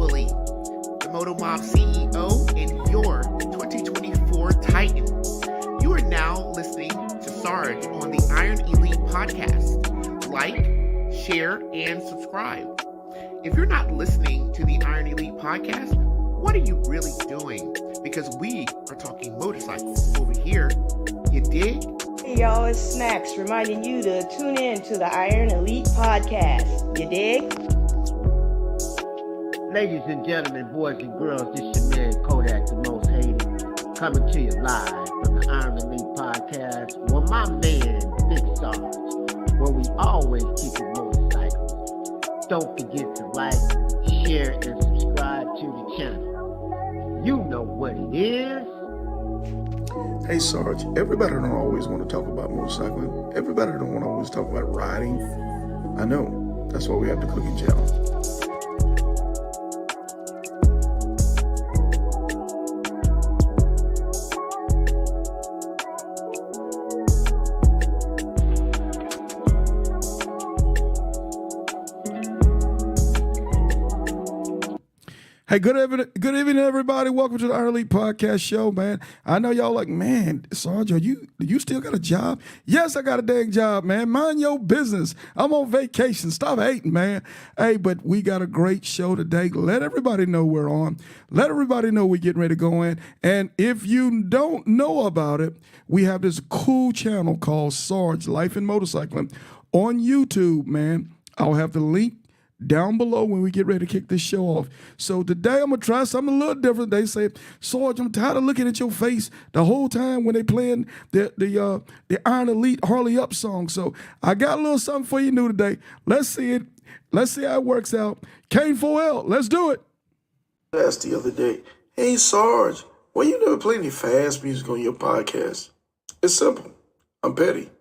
Willie, the Moto Mob CEO and your 2024 Titan. You are now listening to Sarge on the Iron Elite podcast. Like, share, and subscribe. If you're not listening to the Iron Elite podcast, what are you really doing? Because we are talking motorcycles over here. You dig? Hey y'all, it's Snacks reminding you to tune in to the Iron Elite podcast. You dig? Ladies and gentlemen, boys and girls, this your man Kodak, the most hated, coming to you live from the Iron Elite podcast with my man Big Sarge, where we always keep it motorcycles. Don't forget to like, share, and subscribe to the channel. You know what it is. Hey Sarge, everybody don't always want to talk about motorcycling. Everybody don't want to always talk about riding. I know. That's why we have the cooking channel. Hey, good evening, everybody. Welcome to the Iron Elite Podcast Show, man. I know y'all like, man, Sarge, do you still got a job? Yes, I got a dang job, man. Mind your business. I'm on vacation. Stop hating, man. Hey, but we got a great show today. Let everybody know we're on. Let everybody know we're getting ready to go in. And if you don't know about it, we have this cool channel called Sarge Life in Motorcycling on YouTube, man. I'll have the link down below when we get ready to kick this show off. So today I'm going to try something a little different. They say, Sarge, I'm tired of looking at your face the whole time when they playing the Iron Elite Harley Up song. So I got a little something for you new today. Let's see it. Let's see how it works out. K4L, let's do it. I asked the other day, hey Sarge, why you never play any fast music on your podcast? It's simple. I'm petty.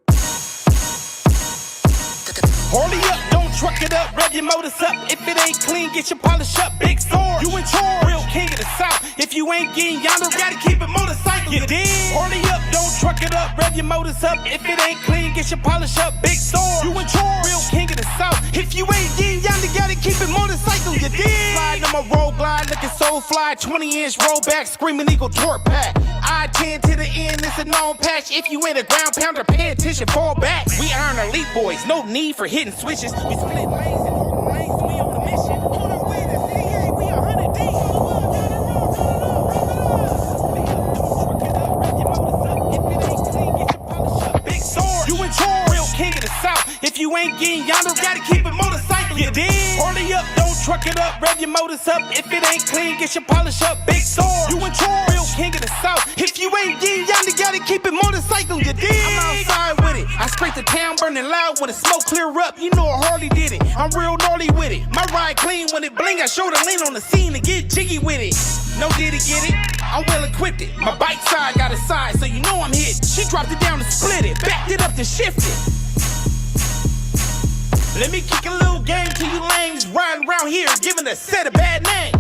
Harley up, don't truck it up, rev your motors up. If it ain't clean, get your polish up. Big Sarge, you in charge, real king of the South. If you ain't getting yonder, gotta keep it motorcycle. You dig? Harley up, don't truck it up, rev your motors up. If it ain't clean, get your polish up. Big Sarge, you in charge, real king of the South. If you ain't getting yonder, gotta keep it motorcycle. You dig? Slide on my road glide, looking so fly. 20-inch rollback, screaming eagle torque pack. I-10 to the end, it's a known patch. If you ain't a ground pounder, pay attention, fall back. We Iron Elite boys, no need for hitting switches. We split lanes and open lanes, we on a mission. Hold on, wait a CA, we 100 deep. Big Sarge, you in charge, real king of the South. If you ain't getting yonder, gotta keep it motorcycle. You dig? Harley up, don't truck it up, rev your motors up. If it ain't clean, get your polish up. Big Sarge, you in charge, real king of the South. If you ain't getting yonder, gotta keep it motorcycle. You dig? I'm outside with it. I scrape the town burning loud when the smoke clear up. You know a Harley did it. I'm real gnarly with it. My ride clean when it bling. I show the lean on the scene to get jiggy with it. No did it get it? I'm well equipped it. My bike side got a side, so you know I'm hit. She dropped it down and split it, backed it up to shift it. Let me kick a little game to you lames riding around here, giving a set a bad name.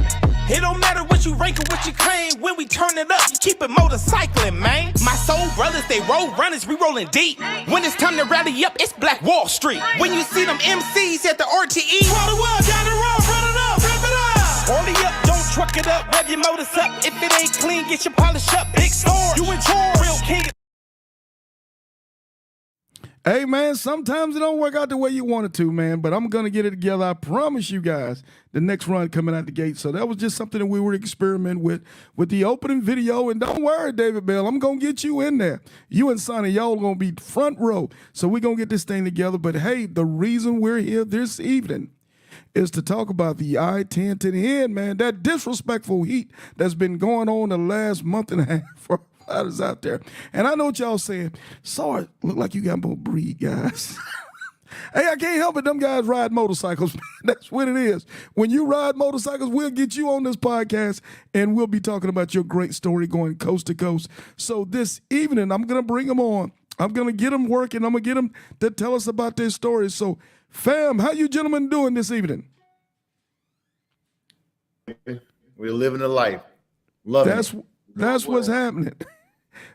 It don't matter what you rank or what you claim. When we turn it up, you keep it motorcycling, man. My soul brothers, they roll runners, we rolling deep. When it's time to rally up, it's Black Wall Street. When you see them MCs at the RTE, roll the world down the road, run it up, rip it up. Harley up, don't truck it up, rev your motors up. If it ain't clean, get your polish up. Big Sarge, you in charge, real king. Hey, man, sometimes it don't work out the way you want it to, man, but I'm going to get it together. I promise you guys the next run coming out the gate. So that was just something that we were experimenting with the opening video. And don't worry, David Bell, I'm going to get you in there. You and Sonny, y'all going to be front row. So we're going to get this thing together. But, hey, the reason we're here this evening is to talk about the I-10 to the end, man. That disrespectful heat that's been going on the last month and a half for riders out there. And I know what y'all saying. Sorry, look like you got more breed, guys. Hey, I can't help it. Them guys ride motorcycles. That's what it is. When you ride motorcycles, we'll get you on this podcast, and we'll be talking about your great story going coast to coast. So this evening, I'm going to bring them on. I'm going to get them working. I'm going to get them to tell us about their stories. So, fam, how you gentlemen doing this evening? We're living a life. Loving it. That's what's happening.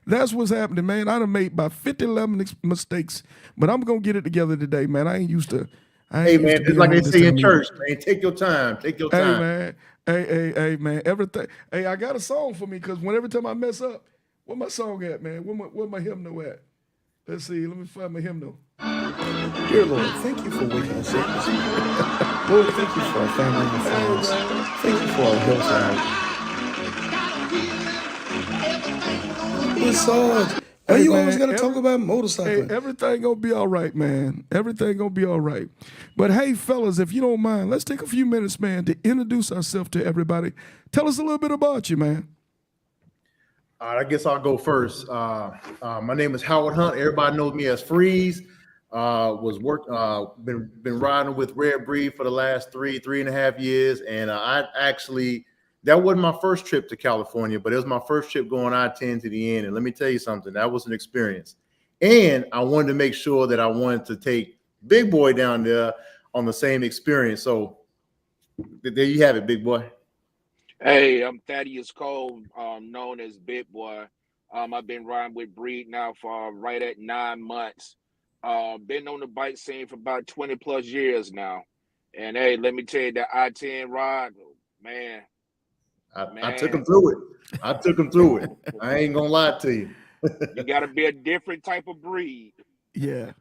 That's what's happening, man. I done made about 50, 11 mistakes, but I'm going to get it together today, man. I ain't used to Hey man, it's like they say in church, man. Take your time. Take your time. Hey man, hey man, everything. Hey, I got a song for me because every time I mess up, where my song at, man? Where my hymnal at? Let's see. Let me find my hymnal. Dear Lord, thank you for waking us up this morning. Lord, thank you for our family and friends. Thank you for our hillside. Hey, Sarge, why you always got to talk about motorcycling? Hey, everything gonna be all right, man. Everything gonna be all right. But hey, fellas, if you don't mind, let's take a few minutes, man, to introduce ourselves to everybody. Tell us a little bit about you, man. All right, I guess I'll go first. My name is Howard Hunt. Everybody knows me as Phreeze. Been riding with Red Breed for the last 3.5 years, and that wasn't my first trip to California, but it was my first trip going I-10 to the end. And let me tell you something, that was an experience. And I wanted to make sure that I wanted to take Big Boy down there on the same experience. So there you have it, Big Boy. Hey, I'm Thaddeus Cole, known as Big Boy. I've been riding with Breed now for right at 9 months. Been on the bike scene for about 20 plus years now. And hey, let me tell you, that I-10 ride, man. I took him through it. I ain't gonna lie to you. You gotta be a different type of breed. Yeah.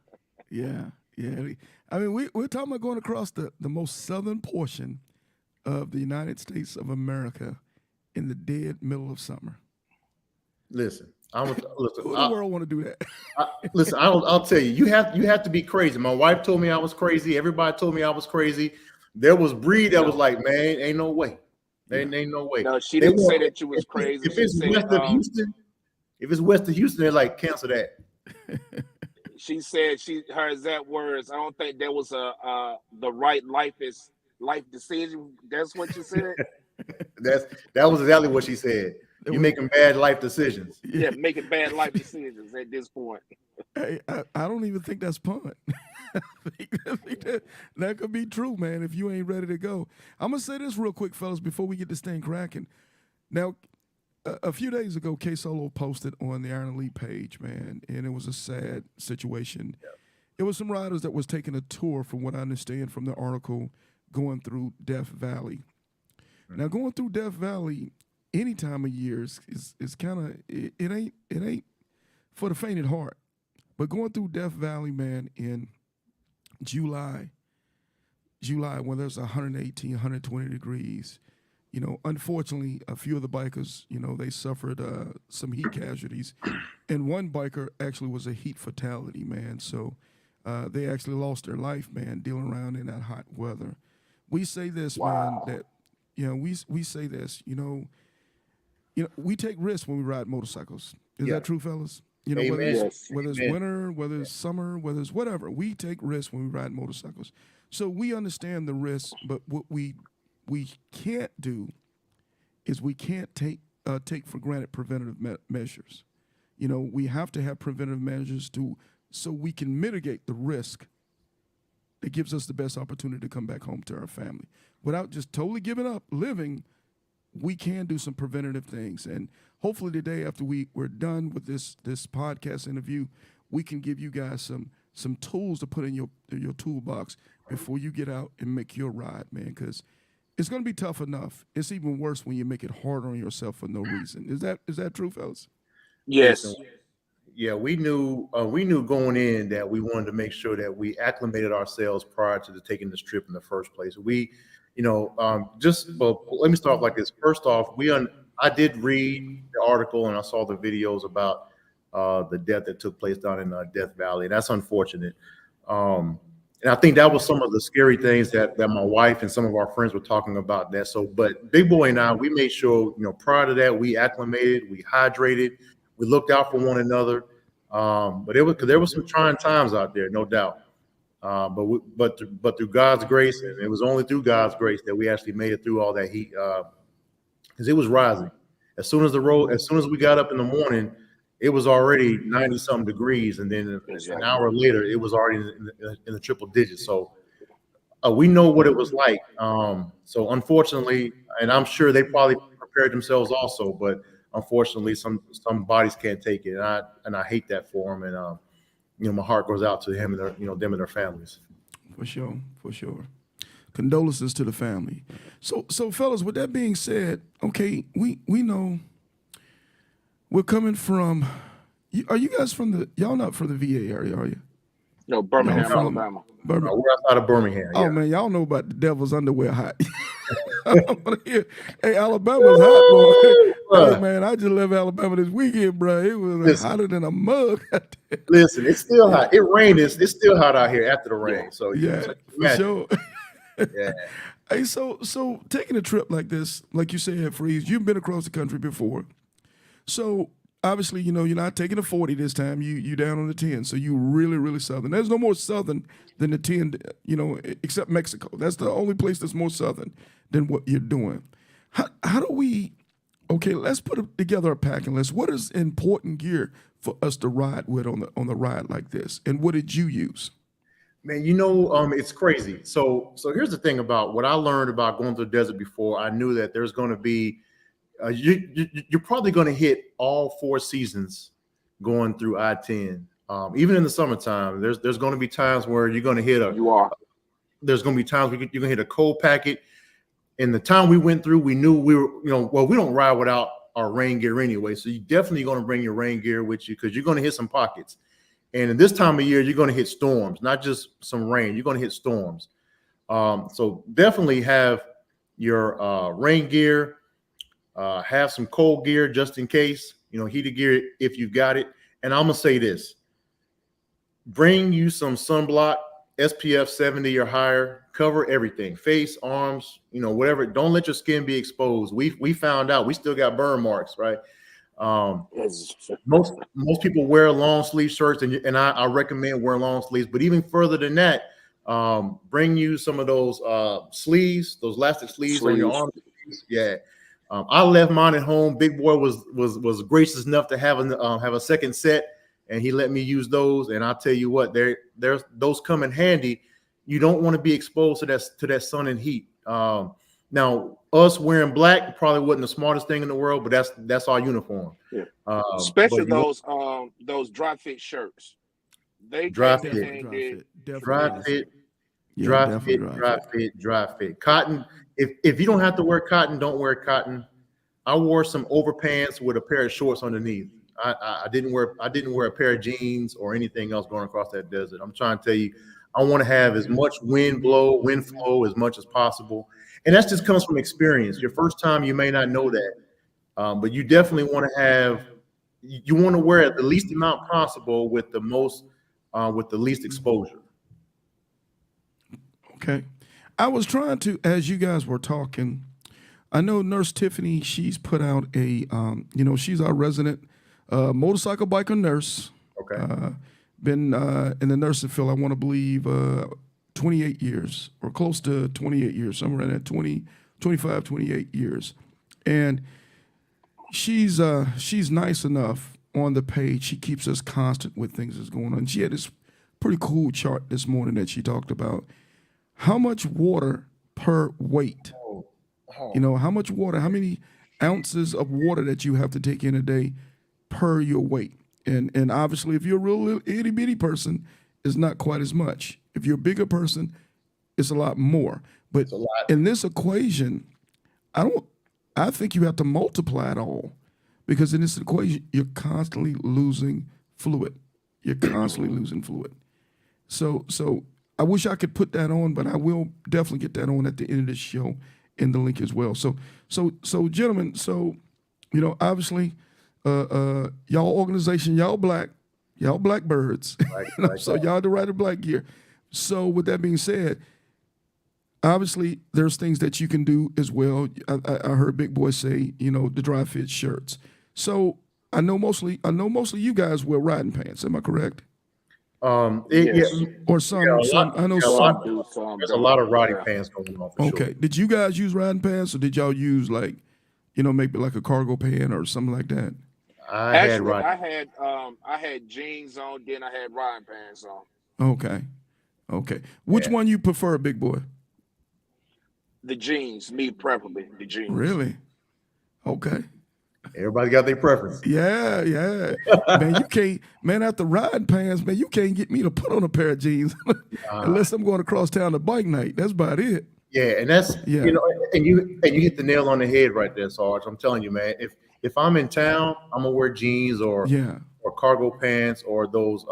I mean, we're talking about going across the most southern portion of the United States of America in the dead middle of summer. Listen, Who in the world want to do that? I'll tell you, you have to be crazy. My wife told me I was crazy. Everybody told me I was crazy. There was Breed that was like, man, ain't no way. Ain't no way. No, she didn't say that you was crazy. If it's west of Houston, they're like, cancel that. She said her exact words. I don't think there was the right life decision. That's what she said. That was exactly what she said. You're making bad life decisions. Yeah, making bad life decisions at this point. Hey, I don't even think that's pun. I think that could be true, man, if you ain't ready to go. I'm going to say this real quick, fellas, before we get this thing cracking. Now, a few days ago, K-Solo posted on the Iron Elite page, man, and it was a sad situation. Yeah. It was some riders that was taking a tour, from what I understand from the article, going through Death Valley. Mm-hmm. Now, going through Death Valley any time of year is kind of, it ain't for the faint at heart. But going through Death Valley, man, in July when there's 118, 120 degrees, you know, unfortunately, a few of the bikers, you know, they suffered some heat casualties. And one biker actually was a heat fatality, man. So they actually lost their life, man, dealing around in that hot weather. We say this, man, that, you know, we say this, you know, we take risks when we ride motorcycles. Is that true, fellas? You know, whether it's winter, whether it's summer, whether it's whatever, we take risks when we ride motorcycles. So we understand the risks, but what we can't do is we can't take for granted preventative measures. You know, we have to have preventative measures so we can mitigate the risk that gives us the best opportunity to come back home to our family. Without just totally giving up living, we can do some preventative things. And hopefully today, after we're done with this podcast interview, we can give you guys some tools to put in your toolbox before you get out and make your ride, man, because it's going to be tough enough. It's even worse when you make it harder on yourself for no reason. Is that true, fellas? Yes. Yeah, we knew going in that we wanted to make sure that we acclimated ourselves prior to taking this trip in the first place. We, let me start off like this. First off, I did read the article and I saw the videos about the death that took place down in Death Valley. And that's unfortunate. And I think that was some of the scary things that my wife and some of our friends were talking about that. So, but Big Boy and I, we made sure, prior to that, we acclimated, we hydrated, we looked out for one another. But there was some trying times out there, no doubt. But through God's grace, and it was only through God's grace that we actually made it through all that heat, because it was rising. As soon as we got up in the morning, it was already 90-something degrees, and then an hour later, it was already in the triple digits. So we know what it was like. So unfortunately, and I'm sure they probably prepared themselves also, but unfortunately, some bodies can't take it, and I hate that for them. And my heart goes out to him and them and their families. For sure, for sure. Condolences to the family. So fellas, with that being said, okay, we know we're coming from. Are you guys from the? Y'all not from the VA area, are you? No, Birmingham, from Alabama. Birmingham. We're outside of Birmingham. Oh Yeah. man, y'all know about the devil's underwear hot. I wanna hear, hey, Alabama's hot, boy. Hey man, I just left Alabama this weekend, bro. It was hotter than a mug. Listen, it's still hot. It rained. It's still hot out here after the rain. So Yeah, for sure. Yeah. Hey, so taking a trip like this, like you said, Phreeze, you've been across the country before. So obviously, you know, you're not taking a 40 this time. You down on the 10. So you really, really southern. There's no more southern than the 10, you know, except Mexico. That's the only place that's more southern than what you're doing. How do we? Okay, let's put together a packing list. What is important gear for us to ride with on the ride like this? And what did you use? Man, you know, it's crazy. So here's the thing about what I learned about going through the desert before. I knew that there's going to be, you're probably going to hit all 4 seasons going through I-10. Even in the summertime, there's going to be times where you're going to hit there's going to be times where you're going to hit a cold packet. In the time we went through, we knew we were, you know, well, we don't ride without our rain gear anyway. So you definitely going to bring your rain gear with you because you're going to hit some pockets. And in this time of year, you're going to hit storms, not just some rain. You're going to hit storms. So definitely have your rain gear, have some cold gear just in case, you know, heated gear if you got it. And I'm going to say this, bring you some sunblock, SPF 70 or higher, cover everything, face, arms, you know, whatever. Don't let your skin be exposed. We found out we still got burn marks, right? Most people wear long sleeve shirts, and I recommend wearing long sleeves. But even further than that, bring you some of those sleeves, those elastic sleeves on your arms. Yeah, I left mine at home. Big boy was gracious enough to have a second set, and he let me use those. And I'll tell you what, there's those come in handy. You don't want to be exposed to that sun and heat. Now, us wearing black probably wasn't the smartest thing in the world, but that's our uniform. Yeah. Especially those dry fit shirts. They dry fit. Cotton. If you don't have to wear cotton, don't wear cotton. I wore some overpants with a pair of shorts underneath. I didn't wear a pair of jeans or anything else going across that desert. I'm trying to tell you, I want to have as much wind flow as much as possible. And that just comes from experience. Your first time, you may not know that, but you definitely want to wear it the least amount possible with the least exposure. Okay. I was trying to, as you guys were talking, I know Nurse Tiffany, she's put out a, she's our resident motorcycle biker nurse. Okay. Been in the nursing field, I want to believe, 28 years or close to 28 years, somewhere in that 25, 28 years. And she's nice enough on the page. She keeps us constant with things that's going on. She had this pretty cool chart this morning that she talked about how much water per weight. You know, how much water, how many ounces of water that you have to take in a day per your weight. And obviously, if you're a real little itty bitty person, it's not quite as much. If you're a bigger person, it's a lot more. But in this equation, I think you have to multiply it all, because in this equation, you're constantly losing fluid. You're constantly losing fluid. So I wish I could put that on, but I will definitely get that on at the end of this show in the link as well. So gentlemen, obviously, y'all organization, y'all blackbirds. Right, so y'all the Rider Black gear. So with that being said, obviously there's things that you can do as well. I heard Big Boy say, the dry fit shirts. So I know mostly you guys wear riding pants. Am I correct? Yes. Or some. I know some. There's a lot of riding pants going on. Okay. Sure. Did you guys use riding pants, or did y'all use maybe like a cargo pant or something like that? I had jeans on, then I had riding pants on. Okay. Which one you prefer, Big Boy? The jeans, me preferably the jeans. Really? Okay. Everybody got their preference. Yeah, yeah. Man, you can't, man, after riding pants, man, you can't get me to put on a pair of jeans unless I'm going across town to bike night. That's about it. Yeah, and that's Yeah. you know, and you hit the nail on the head right there, Sarge. I'm telling you, man. If I'm in town, I'm gonna wear jeans or cargo pants or those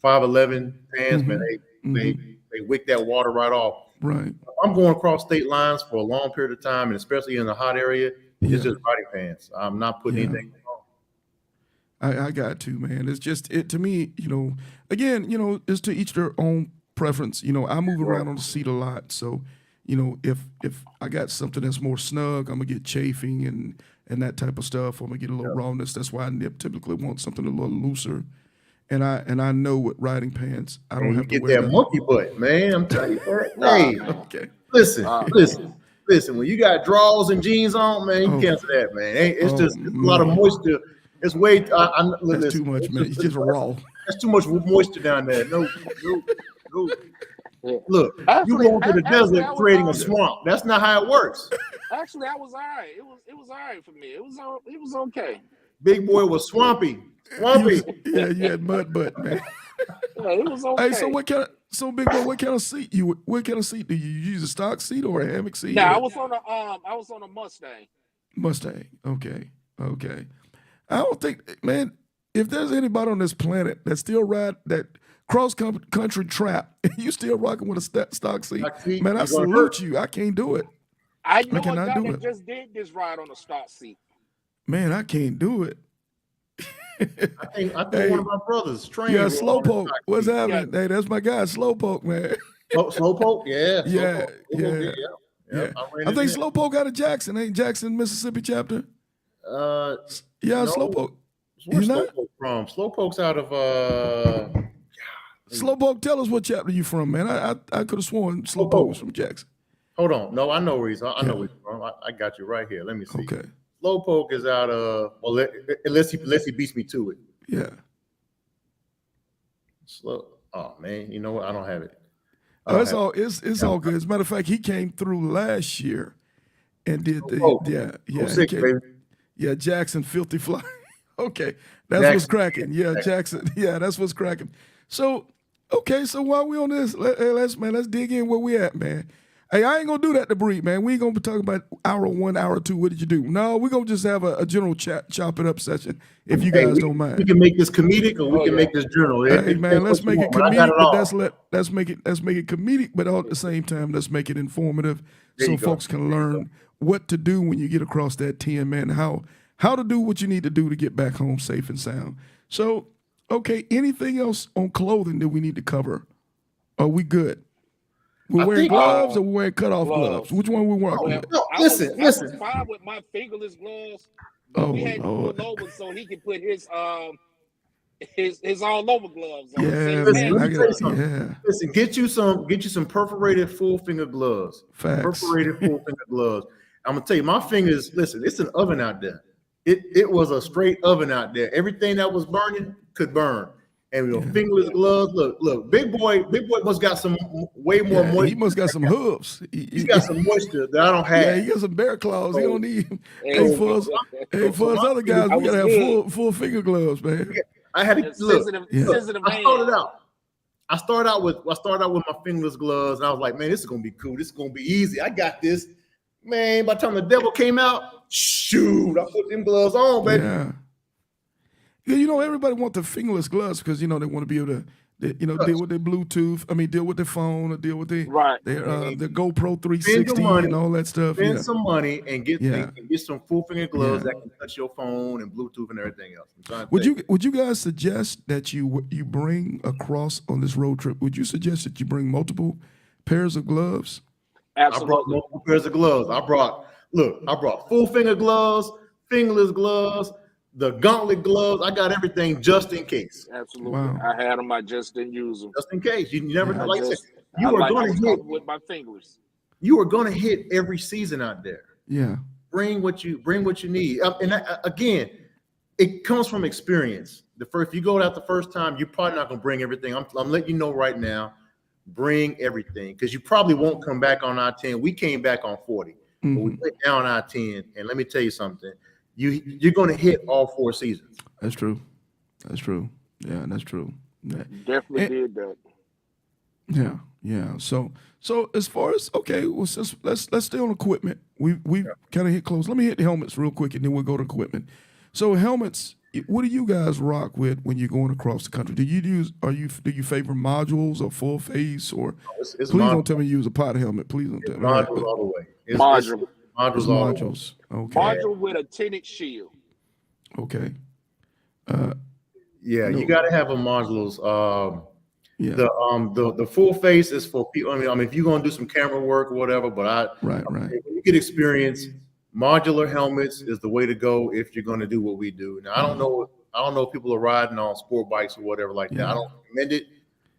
511 pants, man. They wick that water right off. Right. If I'm going across state lines for a long period of time, and especially in a hot area, it's just riding pants. I'm not putting anything on. I got to, man. It's just to me, you know, again, you know, it's to each their own preference. You know, I move around on the seat a lot, so you know, if I got something that's more snug, I'm gonna get chafing and that type of stuff. I'm gonna get a little rawness. That's why I typically want something a little looser. And I know with riding pants, I don't have to wear that monkey butt, man. I'm telling you, hey, okay. Listen. When you got drawers and jeans on, man, you can't say that, man. It's just a lot of moisture. It's way. That's too much, man. It's just raw. That's too much moisture down there. No. Look, you go to the desert creating a swamp. That's not how it works. Actually, I was all right. It was all right for me. It was okay. Big boy was swampy. Yeah, you had mud butt, man. Yeah, it was okay. Hey, so big boy, what kind of seat do you use? A stock seat or a hammock seat? Yeah, I was on a Mustang. Mustang. Okay. I don't think, man, if there's anybody on this planet that still ride that cross country trap, and you still rocking with a stock seat, man, I salute you. I can't do it. I know a guy that just did this ride on a stock seat. Man, I can't do it. I think one of my brothers trained. Yeah, Slowpoke. What's happening? Hey, that's my guy, Slowpoke, man. Slowpoke? Yeah. I think Slowpoke out of Jackson. Ain't Jackson, Mississippi chapter? No. Slowpoke. Where's Slowpoke from? Slowpoke's out of Slowpoke, tell us what chapter you from, man. I could have sworn Slowpoke was from Jackson. Hold on. No, I know where he's I know where he's from. I got you right here. Let me see. Okay. Slowpoke is out of unless he beats me to it. Yeah. Oh man, you know what? I don't have it. It's all good. As a matter of fact, he came through last year and did Jackson Filthy Fly. Okay, that's what's cracking. Yeah, Jackson. Yeah, that's what's cracking. So while we on this, let's dig in where we at, man. Hey, I ain't gonna do that to Bree, man. We ain't gonna be talking about hour 1, hour 2. What did you do? No, we're gonna just have a general chop it up session if you guys don't mind. We can make this comedic or we can make this journal. Hey, man, let's make it comedic, but let's make it comedic, but all at the same time, let's make it informative so folks can learn what to do when you get across that 10, man. How to do what you need to do to get back home safe and sound. So, okay, anything else on clothing that we need to cover? Are we good? We're wearing gloves or we're wearing cutoff gloves? Which one we working with? No, listen. I was fine with my fingerless gloves. We had to pull over so he could put his all over gloves on. Listen, get you some perforated full finger gloves. Facts. Perforated full finger gloves. I'm gonna tell you, my fingers. Listen, it's an oven out there. It was a straight oven out there. Everything that was burning could burn. And fingerless gloves. Look, big boy must got some way more moisture. He must got some hooves. He's got some moisture that I don't have. Yeah, he got some bear claws. He don't need. For us other guys, we gotta have full finger gloves, man. I had to look. I started out with my fingerless gloves, and I was like, man, this is gonna be cool. This is gonna be easy. I got this, man. By the time the devil came out, shoot, I put them gloves on, baby. Yeah. You know, everybody want the fingerless gloves because, you know, they want to be able to, deal with their Bluetooth. I mean, deal with their phone or deal with their GoPro 360 and all that stuff. Spend some money and get some full finger gloves that can touch your phone and Bluetooth and everything else. Would you guys suggest that you bring across on this road trip? Would you suggest that you bring multiple pairs of gloves? Absolutely. I brought multiple pairs of gloves. I brought full finger gloves, fingerless gloves, the gauntlet gloves. I got everything just in case. Absolutely. Wow. I had them. I just didn't use them. Just in case. You never know. Like I said, you are going to hit with my fingers. You are going to hit every season out there. Yeah. Bring what you need. Again, it comes from experience. If you go out the first time, you're probably not going to bring everything. I'm letting you know right now. Bring everything because you probably won't come back on I-10. We came back on 40. But we went down I-10, and let me tell you something. you're going to hit all 4 seasons. That's true. That's true. Yeah, that's true. Yeah. Definitely And- did that. Yeah, yeah. So as far as well, since let's stay on equipment. We kind of hit close. Let me hit the helmets real quick, and then we'll go to equipment. So helmets. What do you guys rock with when you're going across the country? Do you favor modules or full face or? It's Please don't tell me you use a pot helmet. Please don't tell me. modules all the way. Module. Modules It's all the way. modules. Okay. Module with a tinted shield. Okay. Yeah, No. you got to have a modules. Yeah. The full face is for people. I mean, if you're gonna do some camera work or whatever, but Right. when you get experience, modular helmets is the way to go if you're gonna do what we do. Now, I don't know if people are riding on sport bikes or whatever like that. Yeah. I don't recommend it,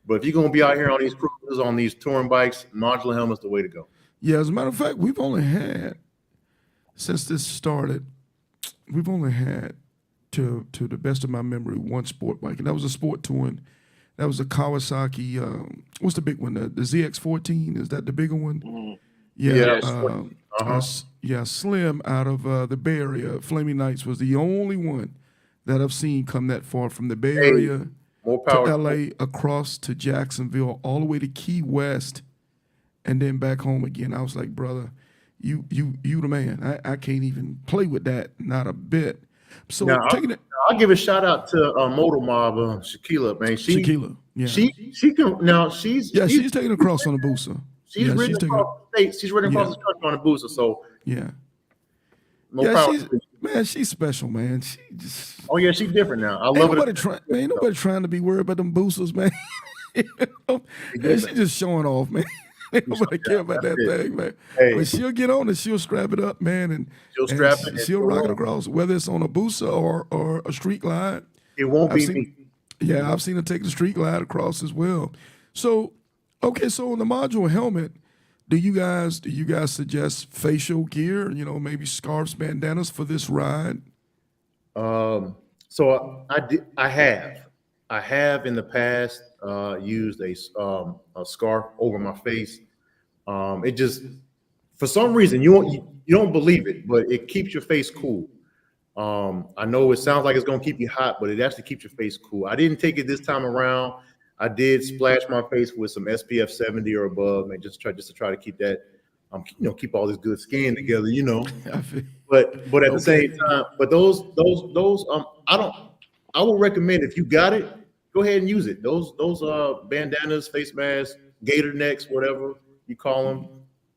but if you're gonna be out here on these cruises, on these touring bikes, modular helmet's the way to go. Yeah, as a matter of fact, we've only had, since this started, we've only had, to the best of my memory, one sport bike, and that was a sport touring. That was a Kawasaki. What's the big one? The ZX14. Is that the bigger one? Yeah, Yeah, Slim out of the Bay Area. Flaming Knights was the only one that I've seen come that far from the Bay Area More to power. LA, across to Jacksonville, all the way to Key West, and then back home again. I was like, brother, you the man. I can't even play with that, not a bit. So Now, taking it, I'll give a shout out to Motor Mob, Shaquila, man. Shaquila, yeah, She can now. She's taking across on the booster. She's Yeah, ridden she's taking- across the state. She's ridden across the country on a booster. So Yeah, more power. she's special, man. She just Oh yeah, she's different now. I ain't love nobody it. trying, man. Ain't nobody trying to be worried about them boosters, man. Man, she's just showing off, man. Ain't nobody care about that That's it. thing, man. Hey. But she'll get on it. She'll strap it up, man, and She'll strap it and and she'll go rock it on. across, whether it's on a booster or a street glide. It won't I've be seen- me. Yeah, I've seen her take the street glide across as well. So, okay, so on the module helmet, do you guys suggest facial gear? You know, maybe scarves, bandanas for this ride? So I have in the past used a scarf over my face. It just, for some reason, you don't believe it, but it keeps your face cool. I know it sounds like it's gonna keep you hot, but it actually keeps your face cool. I didn't take it this time around. I did splash my face with some SPF 70 or above, and just to try to keep that, keep all this good skin together, But at the same time, but those I would recommend, if you got it, go ahead and use it. Those bandanas, face masks, gator necks, whatever you call them.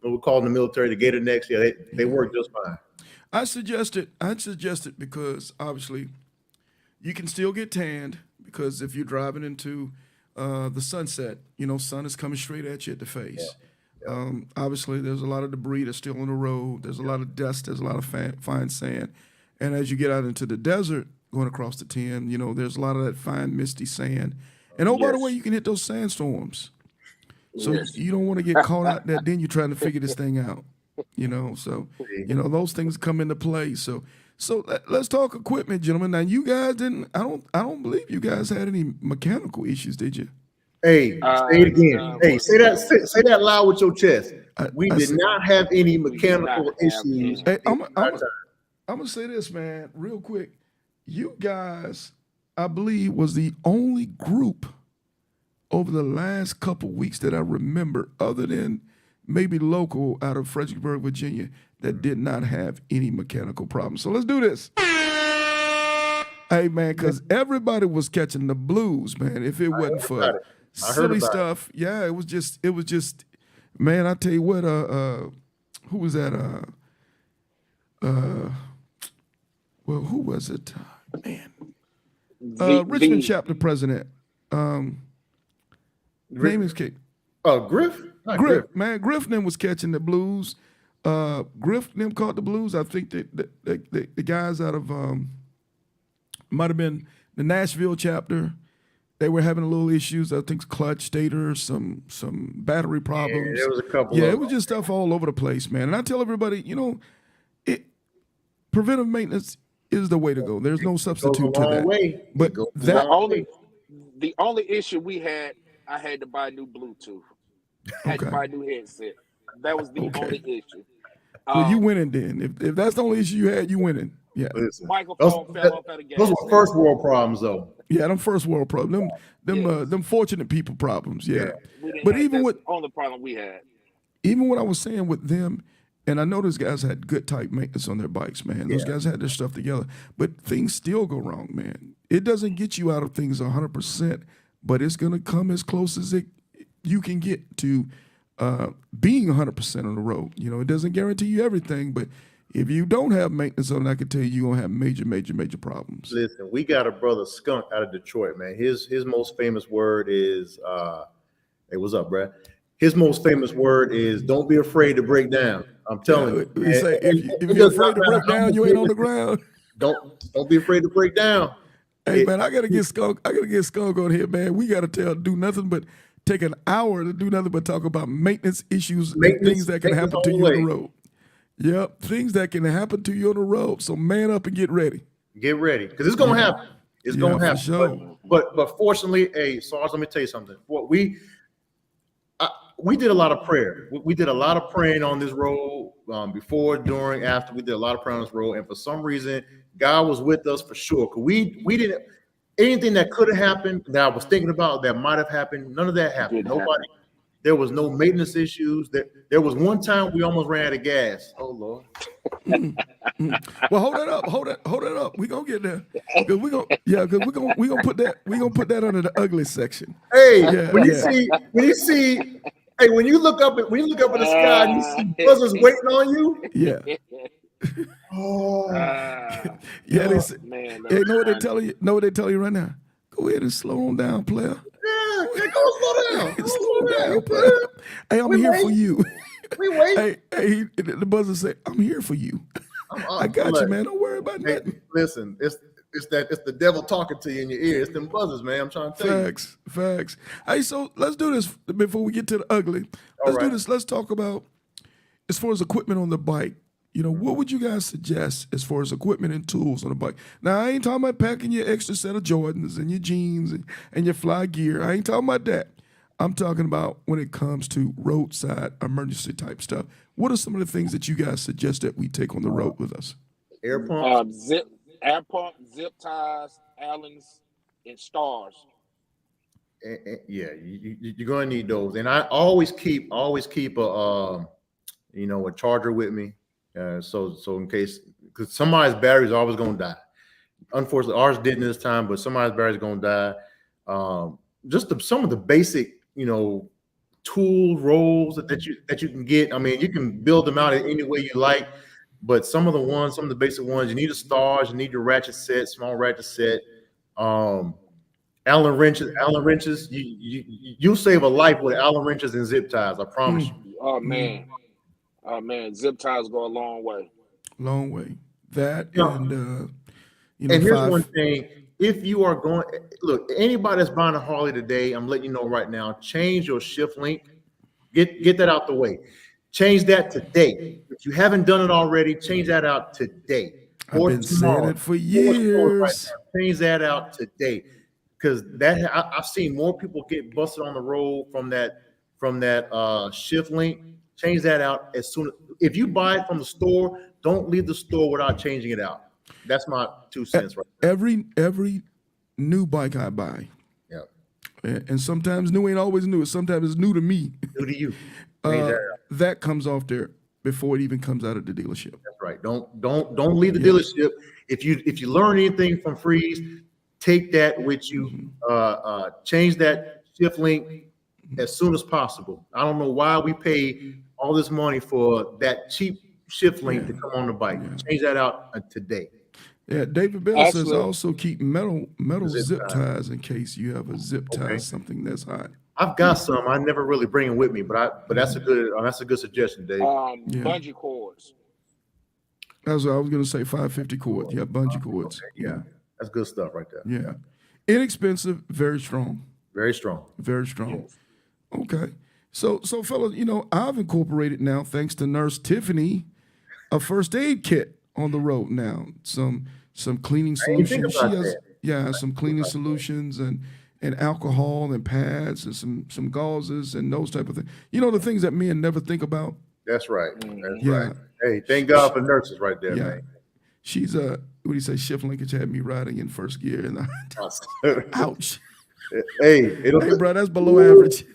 What we call in the military the gator necks. Yeah, they work just fine. I'd suggest it because obviously you can still get tanned, because if you're driving into the sunset, sun is coming straight at you at the face. Obviously, there's a lot of debris that's still on the road. There's a lot of dust. There's a lot of fine sand. And as you get out into the desert, going across the 10, there's a lot of that fine, misty sand. And by the way, you can hit those sandstorms. So you don't want to get caught out there. Then you're trying to figure this thing out. So those things come into play. So let's talk equipment, gentlemen. Now, you guys didn't. I don't believe you guys had any mechanical issues, did you? Hey, say it again. Hey, say that loud with your chest. We did not have any mechanical issues. Hey, I'm gonna say this, man, real quick. You guys, I believe, was the only group over the last couple weeks that I remember, other than maybe local out of Fredericksburg, Virginia, that did not have any mechanical problems. So let's do this. Hey, man, because everybody was catching the blues, man. If it wasn't for silly stuff, it was just, man, I tell you what, who was that? Well, who was it? Man. Richmond chapter president. Name is Kate. Griff? Griff, man. Griff them was catching the blues. Griff them caught the blues. I think that the guys out of might have been the Nashville chapter. They were having a little issues. I think clutch, stator, some battery problems. Yeah, there was a couple. Yeah, it was just stuff all over the place, man. And I tell everybody, preventive maintenance is the way to go. There's no substitute to that. But the only issue we had, I had to buy a new Bluetooth. I had to buy a new headset. That was the only issue. Well, you winning then. If that's the only issue you had, you winning. Yeah. Listen, Microphone fell off at a gas those were station. first world problems, though. Yeah, them first world problems, Yes. them fortunate people problems. Yeah. We didn't But have, even that's with the only problem we had. even what I was saying with them, and I know those guys had good type maintenance on their bikes, man. Those guys had their stuff together, but things still go wrong, man. It doesn't get you out of things 100%, but it's gonna come as close as you can get to being 100% on the road. You know, it doesn't guarantee you everything, but if you don't have maintenance on it, I can tell you you're gonna have major problems. Listen, we got a brother Skunk out of Detroit, man. His most famous word is hey, what's up, Brad? His most famous word is "Don't be afraid to break down." I'm telling you. We say, if it you're does afraid not to break matter how down, you much ain't on the it- ground. Don't be afraid to break down. Hey man, I gotta get Skunk on here, man. We gotta do nothing but take an hour to do nothing but talk about maintenance issues and things that can happen to you on the road. Yep, things that can happen to you on the road. So man up and get ready. Get ready, because it's gonna happen. It's gonna for happen. sure. But fortunately, hey, Sarge, let me tell you something. We did a lot of prayer. We did a lot of praying on this road before, during, after. We did a lot of praying on this road, and for some reason, God was with us for sure. Cause we didn't anything that could have happened that I was thinking about that might have happened. None of that happened. Nobody. There was no maintenance issues. There was one time we almost ran out of gas. Oh Lord. Well, hold it up. We gonna get there. Cause we gonna put that under the ugly section. Hey, Yeah, when you yeah. see, hey, when you look up at the sky and you see buzzers waiting on you. Yeah. Oh, Yeah, they say, Man, hey, know what they tell you? Know what they tell you right now? Go ahead and slow on down, player. yeah, go slow down. Go Slow down, player. Hey, I'm here for you. We wait. Hey, the buzzer say, I'm here for you. I got you, man. Don't worry about Hey, nothing. listen, it's the devil talking to you in your ear. It's them buzzers, man. I'm trying to tell you. Facts. Hey, so let's do this before we get to the ugly. Let's do this. Let's talk about as far as equipment on the bike. You know, what would you guys suggest as far as equipment and tools on the bike? Now, I ain't talking about packing your extra set of Jordans and your jeans and your fly gear. I ain't talking about that. I'm talking about when it comes to roadside emergency type stuff. What are some of the things that you guys suggest that we take on the road with us? Air pump. air pump, zip ties, Allens, and stars. Yeah, you're gonna need those. And I always keep a a charger with me. So in case, because somebody's battery is always gonna die. Unfortunately, ours didn't this time, but somebody's battery is gonna die. Some of the basic, tool rolls that you can get. I mean, you can build them out in any way you like, but some of the basic ones, you need a stars, you need your ratchet set, small ratchet set. Allen wrenches. You'll save a life with Allen wrenches and zip ties. I promise you. Oh man. Oh man, zip ties go a long way. Long way. That and here's one thing: if you are going, look, anybody that's buying a Harley today, I'm letting you know right now, change your shift link. Get that out the way. Change that today. If you haven't done it already, change that out today. I've been saying it for years. Change that out today, because I've seen more people get busted on the road from that shift link. Change that out as soon. If you buy it from the store, don't leave the store without changing it out. That's my 2 cents right there. Every new bike I buy, Yeah, and sometimes new ain't always new. Sometimes it's new to me. new to you. That comes off there before it even comes out of the dealership. That's right. Don't leave the dealership. If you learn anything from Phreeze, take that with you. Change that shift link as soon as possible. I don't know why we pay all this money for that cheap shift link to come on the bike. Change that out today. Yeah, David Bell says also keep metal zip ties in case you have a zip tie, something that's hot. I've got some. I never really bring them with me, but that's a good suggestion, Dave. Bungee cords. That's what I was gonna say. 550 cord. Yeah, bungee cords. Okay, yeah, that's good stuff right there. Yeah, inexpensive, very strong. Very strong. Very strong. Yes. Okay. So fellas, I've incorporated now, thanks to Nurse Tiffany, a first aid kit on the road now. Some cleaning solutions. She has some cleaning solutions and alcohol and pads and some gauzes and those type of things. The things that men never think about. That's right. That's right. Hey, thank God for nurses right there, man. She's what do you say? Shift linkage had me riding in first gear, and ouch. Hey, Hey, bro, that's below average.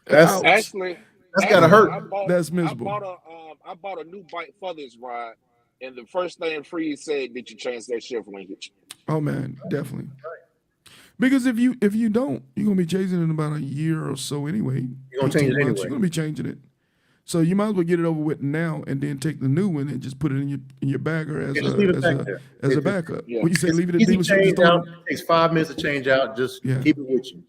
That's Ouch. that's gotta hurt. That's miserable. I bought a new bike for this ride, and the first thing Phreeze said, "Did you change that shift linkage?" Oh man, definitely. Because if you don't, you're gonna be changing it in about a year or so anyway. You're gonna change it anyway. You're gonna be changing it. So you might as well get it over with now, and then take the new one and just put it in your bagger as a backup. Yeah. What you say? It's Leave it at easy dealership. change out. It takes 5 minutes to change out. Just keep it with you.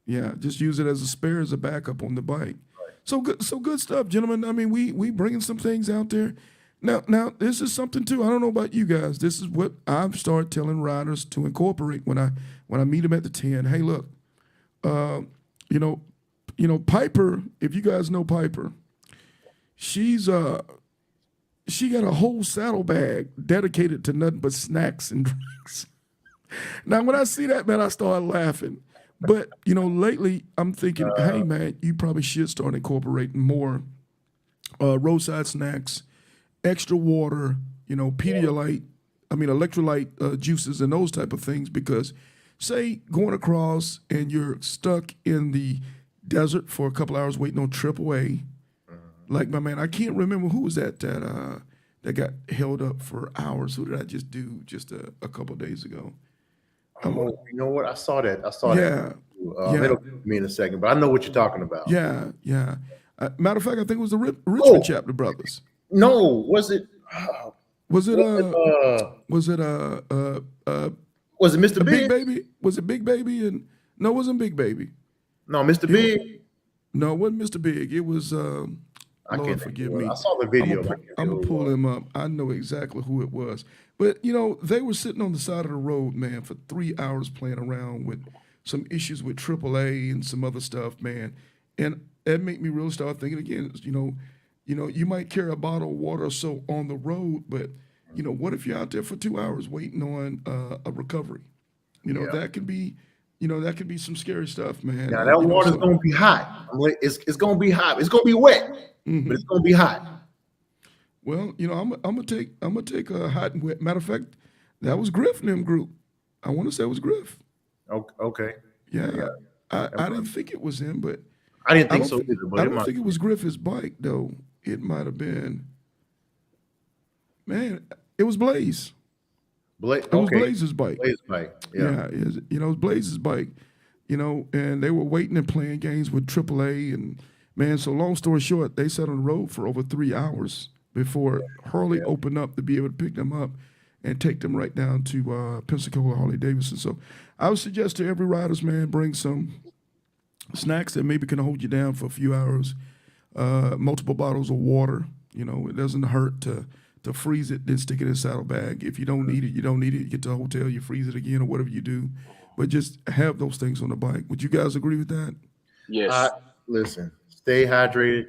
Yeah, just use it as a spare, as a backup on the bike. So good stuff, gentlemen. I mean, we bringing some things out there. Now this is something too. I don't know about you guys. This is what I've started telling riders to incorporate when I meet them at the 10. Hey, look, you know, Piper. If you guys know Piper, she got a whole saddlebag dedicated to nothing but snacks and drinks. Now, when I see that, man, I start laughing. But, you know, lately I'm thinking, hey, man, you probably should start incorporating more roadside snacks, extra water, you know, electrolyte juices and those type of things. Because, say, going across and you're stuck in the desert for a couple hours waiting on AAA, like my man, I can't remember who was that got held up for hours. Who did I just do a couple of days ago? You know what? I saw that. Yeah. It'll come to me in a second, but I know what you're talking about. Yeah. Matter of fact, I think it was the Richmond chapter brothers. No, was it? Was it Mr. Big Baby? Was it Big Baby? And no, it wasn't Big Baby. No, Mr. Big. No, it wasn't Mr. Big. It was Lord forgive me. I saw the video. I'm gonna pull him up. I know exactly who it was. But you know, they were sitting on the side of the road, man, for 3 hours playing around with some issues with AAA and some other stuff, man. And that made me really start thinking again. You know, you might carry a bottle of water or so on the road, but you know, what if you're out there for 2 hours waiting on a recovery? You know, that could be. You know, that could be some scary stuff, man. Now that water's gonna be hot. It's gonna be hot. It's gonna be wet, but it's gonna be hot. Well, you know, I'm gonna take a hot and wet. Matter of fact, that was Griff and them group. I want to say it was Griff. Okay. Yeah. I didn't think it was him, but I didn't think so either. But I don't think it was Griff's bike though. It might have been. Man, it was Blaze. It was Blaze's bike. Blaze's bike. Yeah, it was Blaze's bike. You know, and they were waiting and playing games with AAA, and man. So long story short, they sat on the road for over 3 hours before Harley opened up to be able to pick them up and take them right down to Pensacola Harley Davidson. So I would suggest to every riders, man, bring some snacks that maybe can hold you down for a few hours. Multiple bottles of water. You know, it doesn't hurt to freeze it, then stick it in a saddlebag. If you don't need it, you don't need it. You get to the hotel, you freeze it again, or whatever you do. But just have those things on the bike. Would you guys agree with that? Yes. Listen, stay hydrated.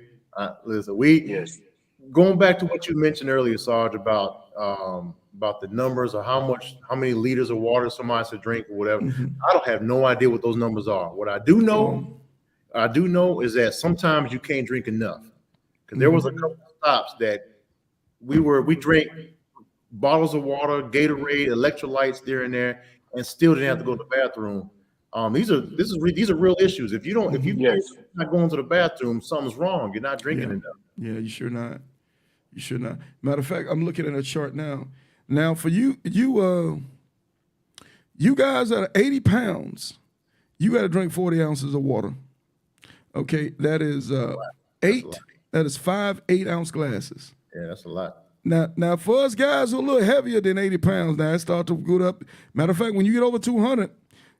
Going back to what you mentioned earlier, Sarge, about the numbers or how many liters of water somebody should drink or whatever. I don't have no idea what those numbers are. What I do know is that sometimes you can't drink enough. Because there was a couple of stops that we drank bottles of water, Gatorade, electrolytes there and there, and still didn't have to go to the bathroom. These are real issues. If you're not going to the bathroom, something's wrong. You're not drinking enough. Yeah, you sure not. You sure not. Matter of fact, I'm looking at a chart now. Now for you guys that are 80 pounds, you got to drink 40 ounces of water. Okay, that is 8. That is 5 8-ounce glasses. Yeah, that's a lot. Now, for us guys who are a little heavier than 80 pounds, now it starts to go up. Matter of fact, when you get over 200,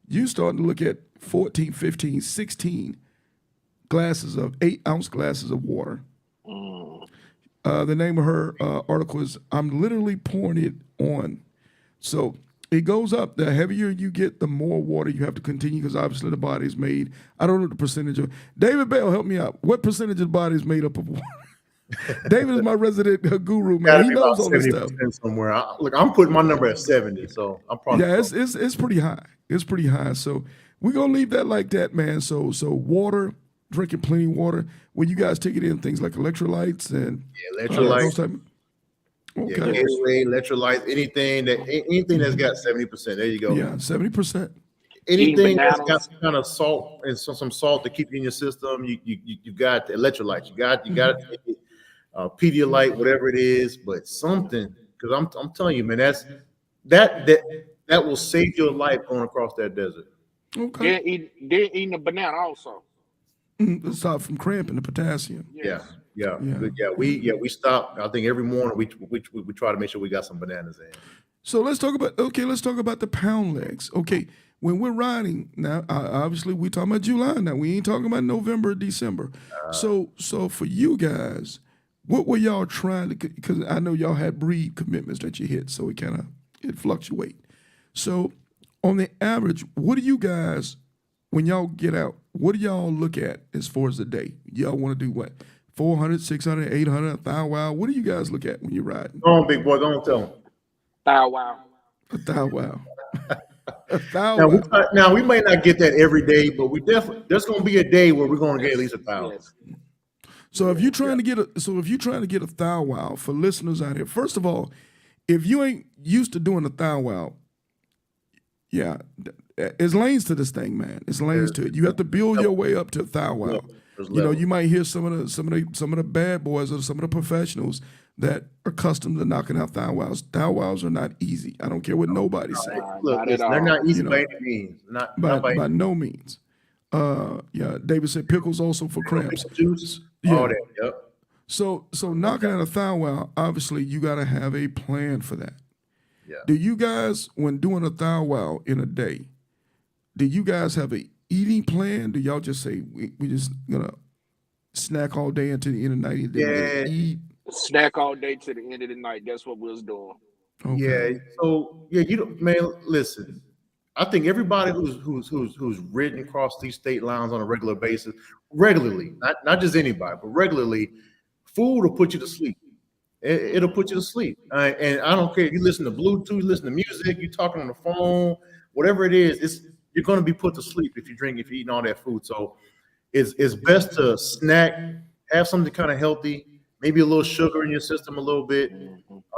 you start to look at 14, 15, 16 glasses of 8-ounce glasses of water. The name of her article is "I'm Literally Pouring It On." So it goes up. The heavier you get, the more water you have to continue, because obviously the body is made. I don't know the percentage of. David Bell, help me out. What percentage of the body is made up of water? David is my resident guru, man. He knows all this stuff. Somewhere. I'm putting my number at 70, so I'm probably. Yeah, it's pretty high. It's pretty high. So we're gonna leave that like that, man. So water, drinking plenty of water. When you guys take it in, things like electrolytes and electrolytes. Yeah, Okay. Gatorade, electrolytes, anything that's got 70%. There you go. Yeah, 70%. Anything that's got bananas. some kind of salt and some salt to keep you in your system, you got the electrolytes. You got to take it, Pedialyte, whatever it is, but something, because I'm telling you, man, that will save your life going across that desert. Okay. Then eating a banana also. Aside from cramping, the potassium. Yeah, Yes. we stop. I think every morning we try to make sure we got some bananas in. So let's talk about the pound legs. Okay, when we're riding now, obviously we talking about July now. We ain't talking about November or December. So for you guys, what were y'all trying to? Because I know y'all had breed commitments that you hit, so it fluctuate. So on the average, what do you guys, when y'all get out, what do y'all look at as far as the day? Y'all want to do what? 400, 600, 800, 1,000 wow. What do you guys look at when you're riding? Go on, big boy. Go on, tell them. Bow wow. 1,000 wow. 1,000 wow. Now we might not get that every day, but we definitely there's going to be a day where we're going to get at least 1,000. Yes. So if you're trying to get a 1,000 wow for listeners out here, first of all, if you ain't used to doing 1,000 wow, yeah, it's lanes to this thing, man. It's lanes to it. You have to build your way up to 1,000 wow. You know, you might hear some of the bad boys or some of the professionals that are accustomed to knocking out 1,000 wows. 1,000 wows are not easy. I don't care what nobody says. Not at all. They're not easy You know, by any means. Not by no means. Yeah, David said pickles also for cramps. juice. Yeah. All that. Yep. So knocking out 1,000 wow, obviously you got to have a plan for that. Yeah. Do you guys, when doing 1,000 wow in a day, do you guys have a eating plan? Do y'all just say we just gonna snack all day until the end of the night and then we're gonna eat? Snack all day to the end of the night. That's what we was doing. Okay. Yeah. So man, listen. I think everybody who's ridden across these state lines on a regular basis, regularly, not just anybody, but regularly, food will put you to sleep. It'll put you to sleep. And I don't care if you listen to Bluetooth, you listen to music, you talking on the phone, whatever it is, you're going to be put to sleep if you're eating all that food. So it's best to snack, have something kind of healthy, maybe a little sugar in your system a little bit.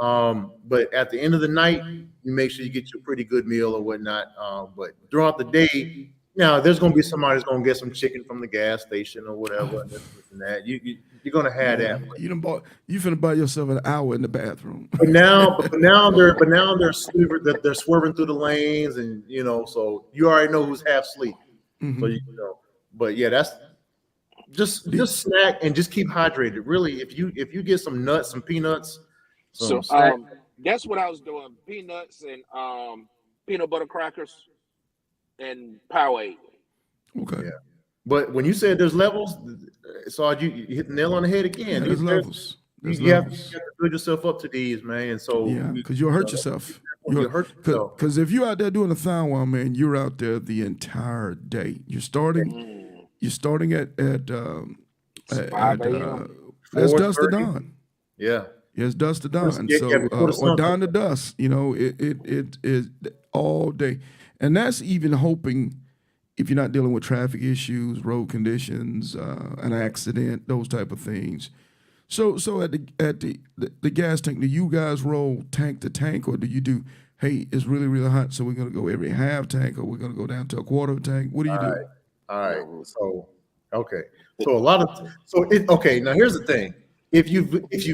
But at the end of the night, you make sure you get your pretty good meal or whatnot. But throughout the day, now there's going to be somebody that's going to get some chicken from the gas station or whatever, and this and that. You're going to have that. You finna buy yourself an hour in the bathroom. But now they're swerving through the lanes, and so you already know who's half asleep. Mm-hmm. So but yeah, that's just snack and just keep hydrated. Really, if you get some nuts, some peanuts, So that's what I was doing: peanuts and peanut butter crackers and Powerade. Okay. Yeah. But when you said there's levels, Sarge, you hit the nail on the head again. Yeah, there's levels. You have to build yourself up to these, man. And so because you'll hurt yourself. You'll hurt yourself. Because if you're out there doing 1,000 wow, man, you're out there the entire day. You're starting at 5 a.m. That's dusk to dawn. Yeah. It's dusk to dawn. Or dawn to dusk. It is all day. And that's even hoping if you're not dealing with traffic issues, road conditions, an accident, those type of things. So at the gas tank, do you guys roll tank to tank, or do you do, hey, it's really, really hot, so we're gonna go every half tank, or we're gonna go down to a quarter of a tank? What do you do? All right. So okay. Now here's the thing. If you've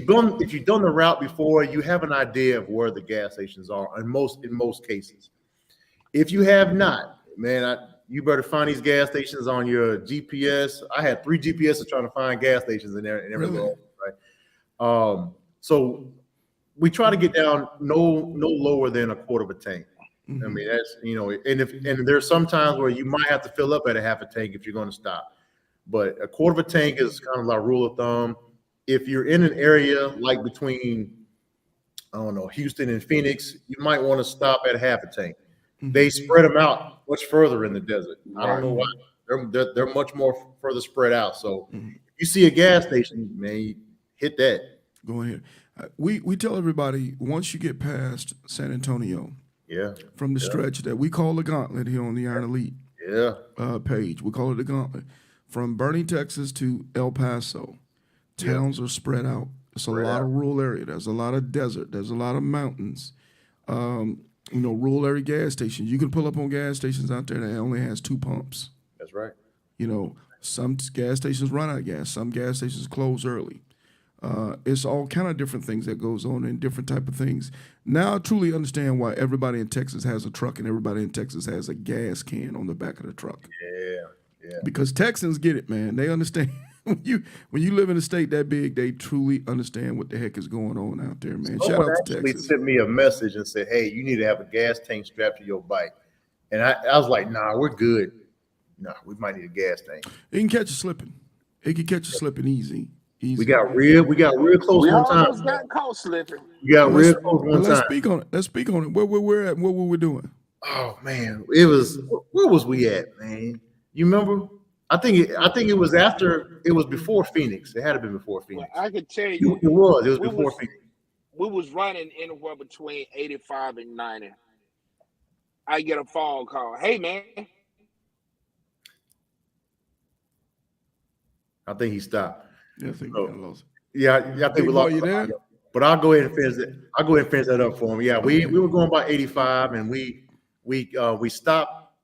done the route before, you have an idea of where the gas stations are in most cases. If you have not, man, you better find these gas stations on your GPS. I had 3 GPSs trying to find gas stations in there and everything. Really? Right. So we try to get down no lower than a quarter of a tank. Mm-hmm. I mean, that's and there's some times where you might have to fill up at a half a tank if you're going to stop. But a quarter of a tank is kind of like rule of thumb. If you're in an area like between, I don't know, Houston and Phoenix, you might want to stop at half a tank. Mm-hmm. They spread them out much further in the desert. I don't know why. They're much more further spread out. So if you see a gas station, man, hit that. Go ahead. We tell everybody once you get past San Antonio, from the stretch that we call the gauntlet here on the Iron Elite page, we call it the gauntlet. From Bernie, Texas to El Paso, towns are spread out. It's a lot of rural area. There's a lot of desert. There's a lot of mountains. Rural area gas stations. You can pull up on gas stations out there that only has 2 pumps. That's right. Some gas stations run out of gas. Some gas stations close early. It's all kind of different things that goes on and different type of things. Now I truly understand why everybody in Texas has a truck and everybody in Texas has a gas can on the back of the truck. Yeah. Because Texans get it, man. They understand. When you live in a state that big, they truly understand what the heck is going on out there, man. Shout Someone out to actually Texas. sent me a message and said, "Hey, you need to have a gas tank strapped to your bike." And I was like, "Nah, we're good. Nah, we might need a gas tank." It can catch you slipping. It can catch you slipping easy. We got real close We one almost time. got caught slipping. We got real close one Let's time. speak on it. Let's speak on it. Where we're at and what we doing. Oh man, where was we at, man? You remember? I think it was before Phoenix. It had to be before Phoenix. I could tell you, It was before Phoenix. we was running anywhere between 85 and 90. I get a phone call. Hey, man. I think he stopped. Yeah, I think we got lost. Yeah, I think we lost. You there? But I'll go ahead and finish it. I'll go ahead and finish that up for him. Yeah, we were going by 85, and we stopped.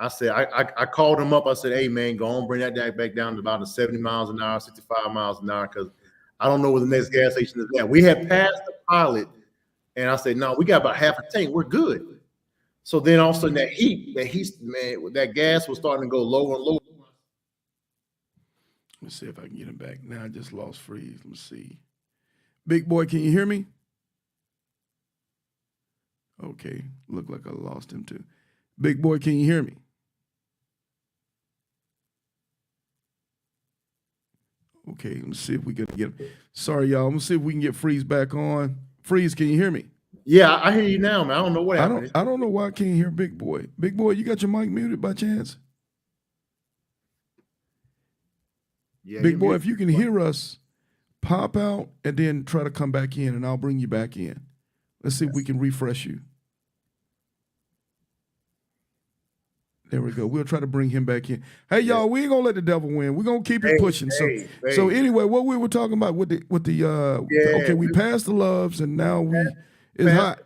I said I called him up. I said, "Hey man, go on, bring that back down to about 70 miles an hour, 65 miles an hour, because I don't know where the next gas station is at." We had passed the pilot, and I said, "No, we got about half a tank. We're good." So then all of a sudden that gas was starting to go lower and lower. Let's see if I can get him back. Now I just lost Phreeze. Let me see. Big boy, can you hear me? Okay, look like I lost him too. Big boy, can you hear me? Okay, let's see if we can get him. Sorry, y'all. I'm gonna see if we can get Phreeze back on. Phreeze, can you hear me? Yeah, I hear you now, man. I don't know what happened. I don't know why I can't hear Big Boy. Big Boy, you got your mic muted by chance? Yeah, Big Boy, if you can hear us, pop out and then try to come back in, and I'll bring you back in. Let's see if we can refresh you. There we go. We'll try to bring him back in. Hey, y'all, we ain't gonna let the devil win. We're gonna keep it pushing. So anyway, what we were talking about with the okay, we passed the Loves and now it's hot.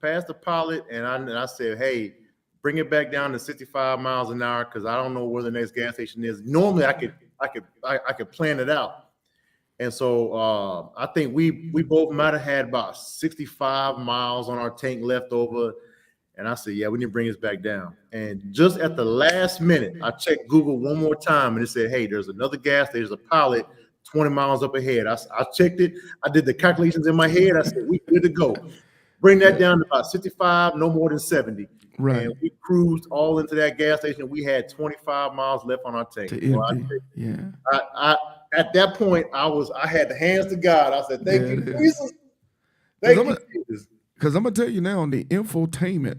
Passed the pilot, and I said, "Hey, bring it back down to 65 miles an hour because I don't know where the next gas station is." Normally, I could plan it out, and so I think we both might have had about 65 miles on our tank left over. And I said, "Yeah, we need to bring this back down." And just at the last minute, I checked Google one more time, and it said, "Hey, there's another gas station, there's a pilot 20 miles up ahead." I checked it. I did the calculations in my head. I said, "We good to go. Bring that down to about 65, no more than 70." Right. And we cruised all into that gas station. We had 25 miles left on our tank. Yeah. I at that point, I had the hands to God. I said, "Thank you, Jesus. Thank you, Jesus." Because I'm gonna tell you now on the infotainment,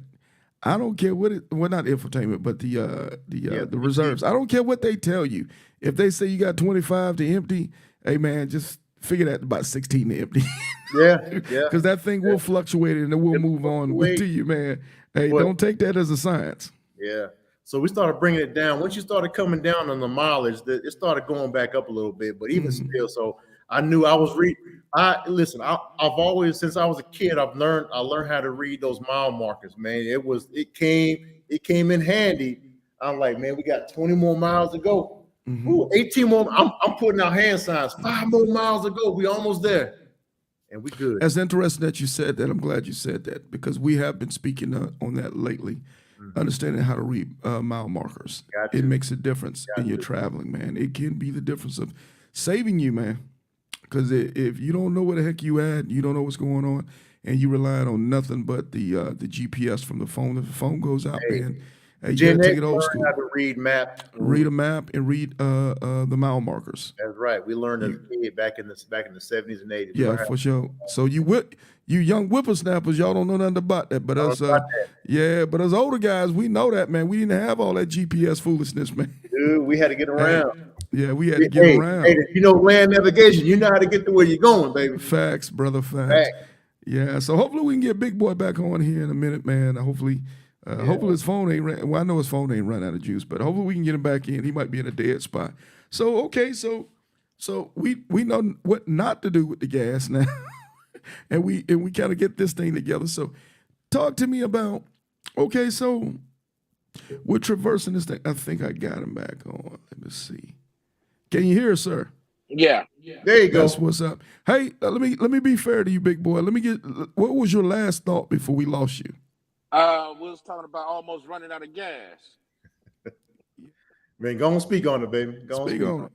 I don't care what not infotainment, but the reserves. I don't care what they tell you. If they say you got 25 to empty, hey man, just figure that about 16 to empty. Yeah. Because that thing will fluctuate and it will move on to you, man. Hey, don't take that as a science. Yeah. So we started bringing it down. Once you started coming down on the mileage, it started going back up a little bit. But even still, so I knew I was I've always, since I was a kid, I learned how to read those mile markers, man. It came in handy. I'm like, man, we got 20 more miles to go. Ooh, 18 more. I'm putting out hand signs. 5 more miles to go. We almost there. And we good. That's interesting that you said that. I'm glad you said that because we have been speaking on that lately. Understanding how to read mile markers. It makes a difference in your traveling, man. It can be the difference of saving you, man. Because if you don't know where the heck you at, you don't know what's going on, and you relying on nothing but the GPS from the phone. If the phone goes out, man, you gotta take it old school. How to read map. Read a map and read the mile markers. That's right. We learned as a kid back in the 70s and 80s. Yeah, for sure. So you young whippersnappers, y'all don't know nothing about that. But us, but us older guys, we know that, man. We didn't have all that GPS foolishness, man. Dude, we had to get around. Yeah, we had to get around. Hey, you know land navigation, you know how to get to where you're going, baby. Facts, brother, facts. Yeah, so hopefully we can get Big Boy back on here in a minute, man. Hopefully his phone ain't I know his phone ain't run out of juice, but hopefully we can get him back in. He might be in a dead spot. So, okay, so So we know what not to do with the gas now, and we kind of get this thing together. So talk to me about. Okay, so we're traversing this thing. I think I got him back on. Let me see. Can you hear us, sir? Yeah. There you go. That's what's up. Hey, let me be fair to you, big boy. Let me get. What was your last thought before we lost you? We was talking about almost running out of gas. Man, go and speak on it, baby. Go Speak on it.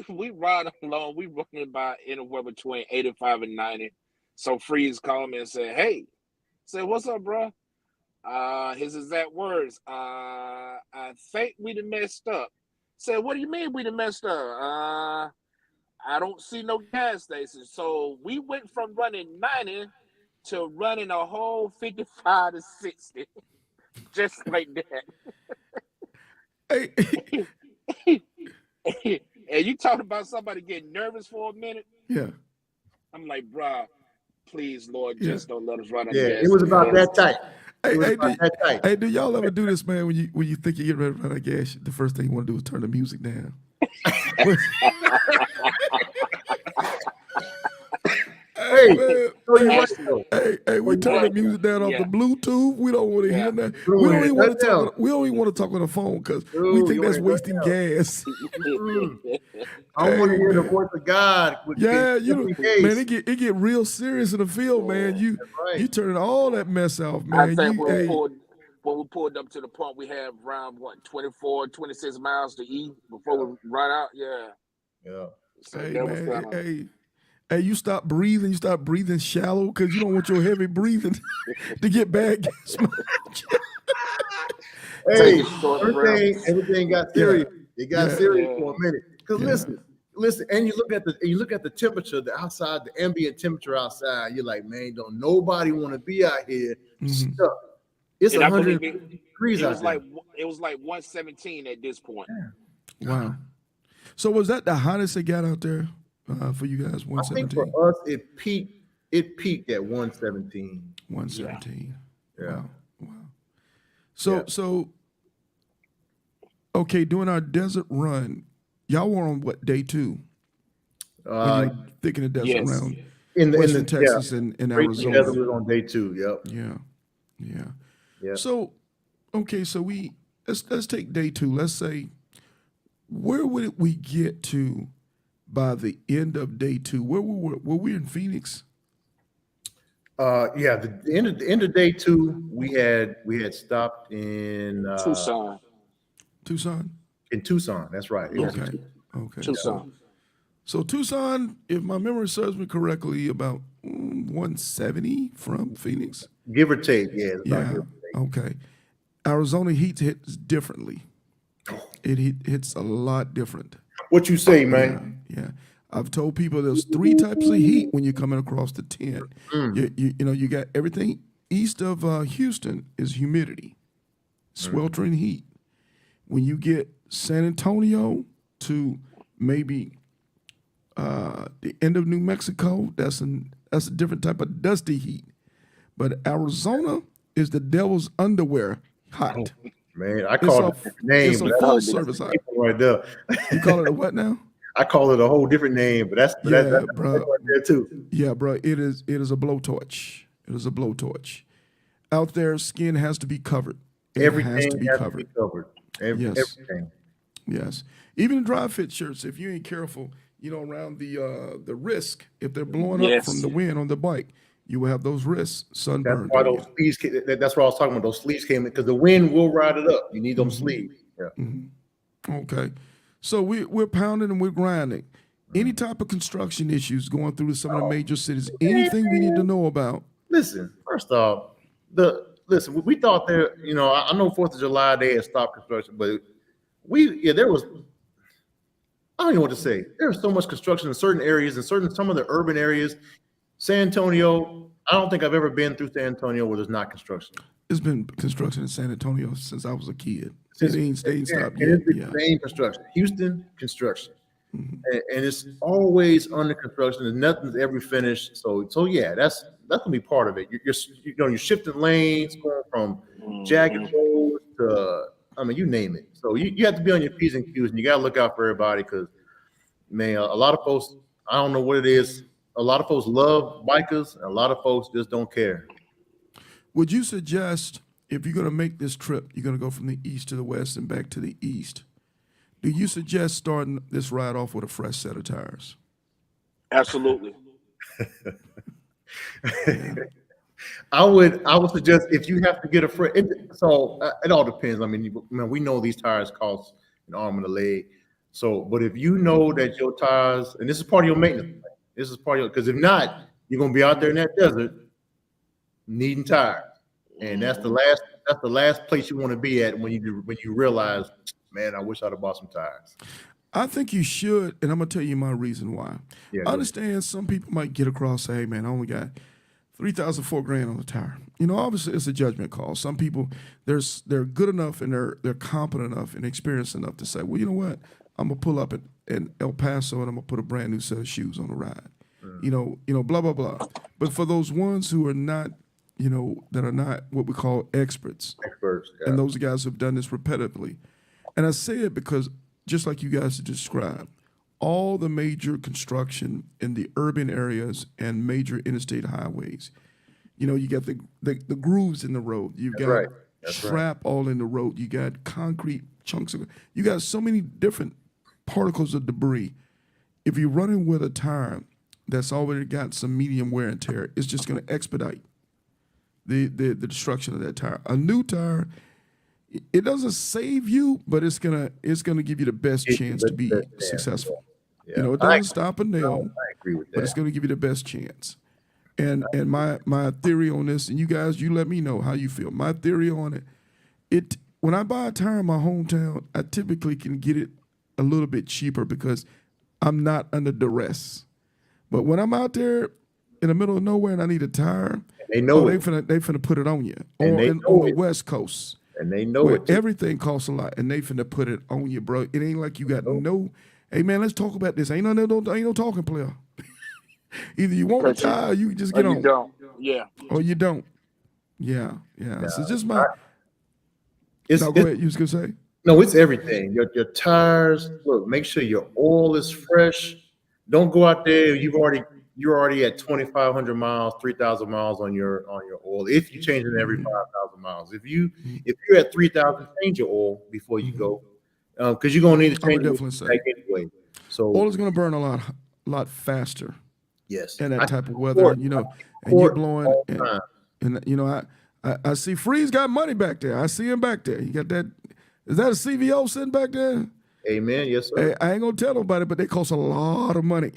We ride along. We running about anywhere between 85 and 90. So Phreeze called me and said, "Hey," said, "What's up, bro?" His exact words. I think we done messed up. Said, "What do you mean we done messed up?" I don't see no gas station. So we went from running 90 to running a whole 55 to 60. Just like that. Hey. And you talking about somebody getting nervous for a minute? Yeah. I'm like, bruh, please, Lord, just don't let us run out of Yeah, gas. it was about that tight. Hey, do y'all ever do this, man? When you think you get ready to run out of gas, the first thing you want to do is turn the music down. Hey, we turn the music down off the Bluetooth. We don't want to hear that. We don't even want to talk. We don't even want to talk on the phone because we think that's wasting gas. I want to hear the voice of God. Man, it get real serious in the field, man. You turning all that mess off, man. I think when we pulled up to the point, we had around 24, 26 miles to eat before we run out. Yeah. So hey, man. Hey, you stop breathing. You start breathing shallow because you don't want your heavy breathing to get bad gas. Hey, everything got serious. It got serious for a minute. Because listen, and you look at the temperature, the outside, the ambient temperature outside. You're like, man, don't nobody want to be out here stuck. It's 100 degrees out there. It was like 117 at this point. Wow. So was that the hottest it got out there? For you guys, 117. I think for us, it peaked at 117. 117. Yeah. Wow. So, okay, doing our desert run, y'all were on what, day 2? When you're thinking of desert round in Texas and Arizona. Desert was on day 2. Yep. Yeah. So, okay, so let's take day 2. Let's say, where would we get to by the end of day 2? Were we in Phoenix? The end of day 2, we had stopped in Tucson. In Tucson, that's right. Okay. Tucson. So Tucson, if my memory serves me correctly, about 170 from Phoenix, give or take. Yeah. Okay. Arizona heat hits differently. It hits a lot different. What you say, man? Yeah. I've told people there's 3 types of heat when you're coming across the 10. You got everything east of Houston is humidity, sweltering heat. When you get San Antonio to maybe the end of New Mexico, that's a different type of dusty heat. But Arizona is the devil's underwear hot. Man, I call it a different name. It's a full service hot. Right there. You call it a what now? I call it a whole different name, but that's right there too. Yeah, bro. It is a blowtorch. It is a blowtorch. Out there, skin has to be covered. Everything has to be covered. Everything. Yes. Even dry fit shirts, if you ain't careful, around the wrist, if they're blowing up from the wind on the bike, you will have those wrists sunburned. That's why those sleeves. That's what I was talking about. Those sleeves came in because the wind will ride it up. You need them sleeves. Yeah. Mm-hmm. Okay. So we're pounding and we're grinding. Any type of construction issues going through some of the major cities? Anything we need to know about? Listen. First off, we thought there. I know 4th of July they had stopped construction, but there was. I don't even know what to say. There was so much construction in certain areas, in some of the urban areas. San Antonio, I don't think I've ever been through San Antonio where there's not construction. There's been construction in San Antonio since I was a kid. It ain't stopped yet. It's the same construction. Houston, construction. Mm-hmm. And it's always under construction and nothing's ever finished. So yeah, that's gonna be part of it. You're shifting lanes, going from jagged roads to, you name it. So you have to be on your P's and Q's and you gotta look out for everybody because man, a lot of folks, I don't know what it is. A lot of folks love bikers, and a lot of folks just don't care. Would you suggest if you're going to make this trip, you're going to go from the east to the west and back to the east, do you suggest starting this ride off with a fresh set of tires? Absolutely. I would suggest if you have to get a fresh. It all depends. I mean, we know these tires cost an arm and a leg. So, but if you know that your tires, and this is part of your maintenance, this is part of because if not, you're gonna be out there in that desert needing tires, and that's the last place you want to be at when you realize, man, I wish I'd have bought some tires. I think you should, and I'm gonna tell you my reason why. Yeah, I understand some people might get across, say, hey man, I only got $3,000, $4,000 on the tire. You know, obviously it's a judgment call. Some people they're good enough and they're competent enough and experienced enough to say, well, you know what, I'm gonna pull up in El Paso and I'm gonna put a brand new set of shoes on the ride. You know, blah blah blah. But for those ones who are not, that are not what we call experts, yeah. And those guys who've done this repetitively, and I say it because just like you guys described, all the major construction in the urban areas and major interstate highways, you got the grooves in the road. You've got strap all in the road. You got concrete chunks you got so many different particles of debris. If you're running with a tire that's already got some medium wear and tear, it's just going to expedite the destruction of that tire. A new tire, it doesn't save you, but it's gonna give you the best chance to be successful. Yeah. It doesn't stop a nail, I agree with that. but it's gonna give you the best chance. And my theory on this, and you guys, you let me know how you feel. My theory on it, when I buy a tire in my hometown, I typically can get it a little bit cheaper because I'm not under duress. But when I'm out there in the middle of nowhere and I need a tire, they know they finna put it on you. And Or they on know the it. West Coast. And they know Where it. Too. everything costs a lot, and they finna put it on you, bro. It ain't like you got no. Hey man, let's talk about this. Ain't no talking player. Either you want a tire, you just get on. You don't. Yeah. Or you don't. Yeah. So just my. Go ahead. You was gonna say? No, it's everything. Your tires. Look, make sure your oil is fresh. Don't go out there. You're already at 2,500 miles, 3,000 miles on your oil. If you change it every 5,000 miles, if you're at 3,000, change your oil before you go, because you're gonna need to change it anyway. So oil is gonna burn a lot faster. Yes, in that type of weather, and you're blowing, and I see Phreeze got money back there. I see him back there. You got that? Is that a CVO sitting back there? Amen. Yes, sir. Hey, I ain't gonna tell nobody, but they cost a lot of money.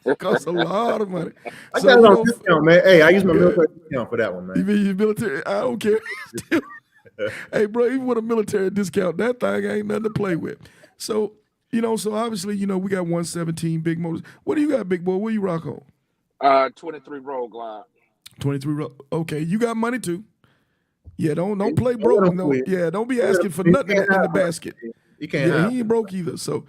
It costs a lot of money. I got it on discount, man. Hey, I use my military discount for that one, man. You mean your military? I don't care. Hey, bro, even with a military discount, that thing ain't nothing to play with. So, so obviously, we got 117 big motors. What do you got, big boy? What you rock on? 23 Road Glide. 23 Road. Okay, you got money too. Yeah, don't play broke. No, yeah, don't be asking for nothing in the basket. You can't. Yeah, he ain't broke either. So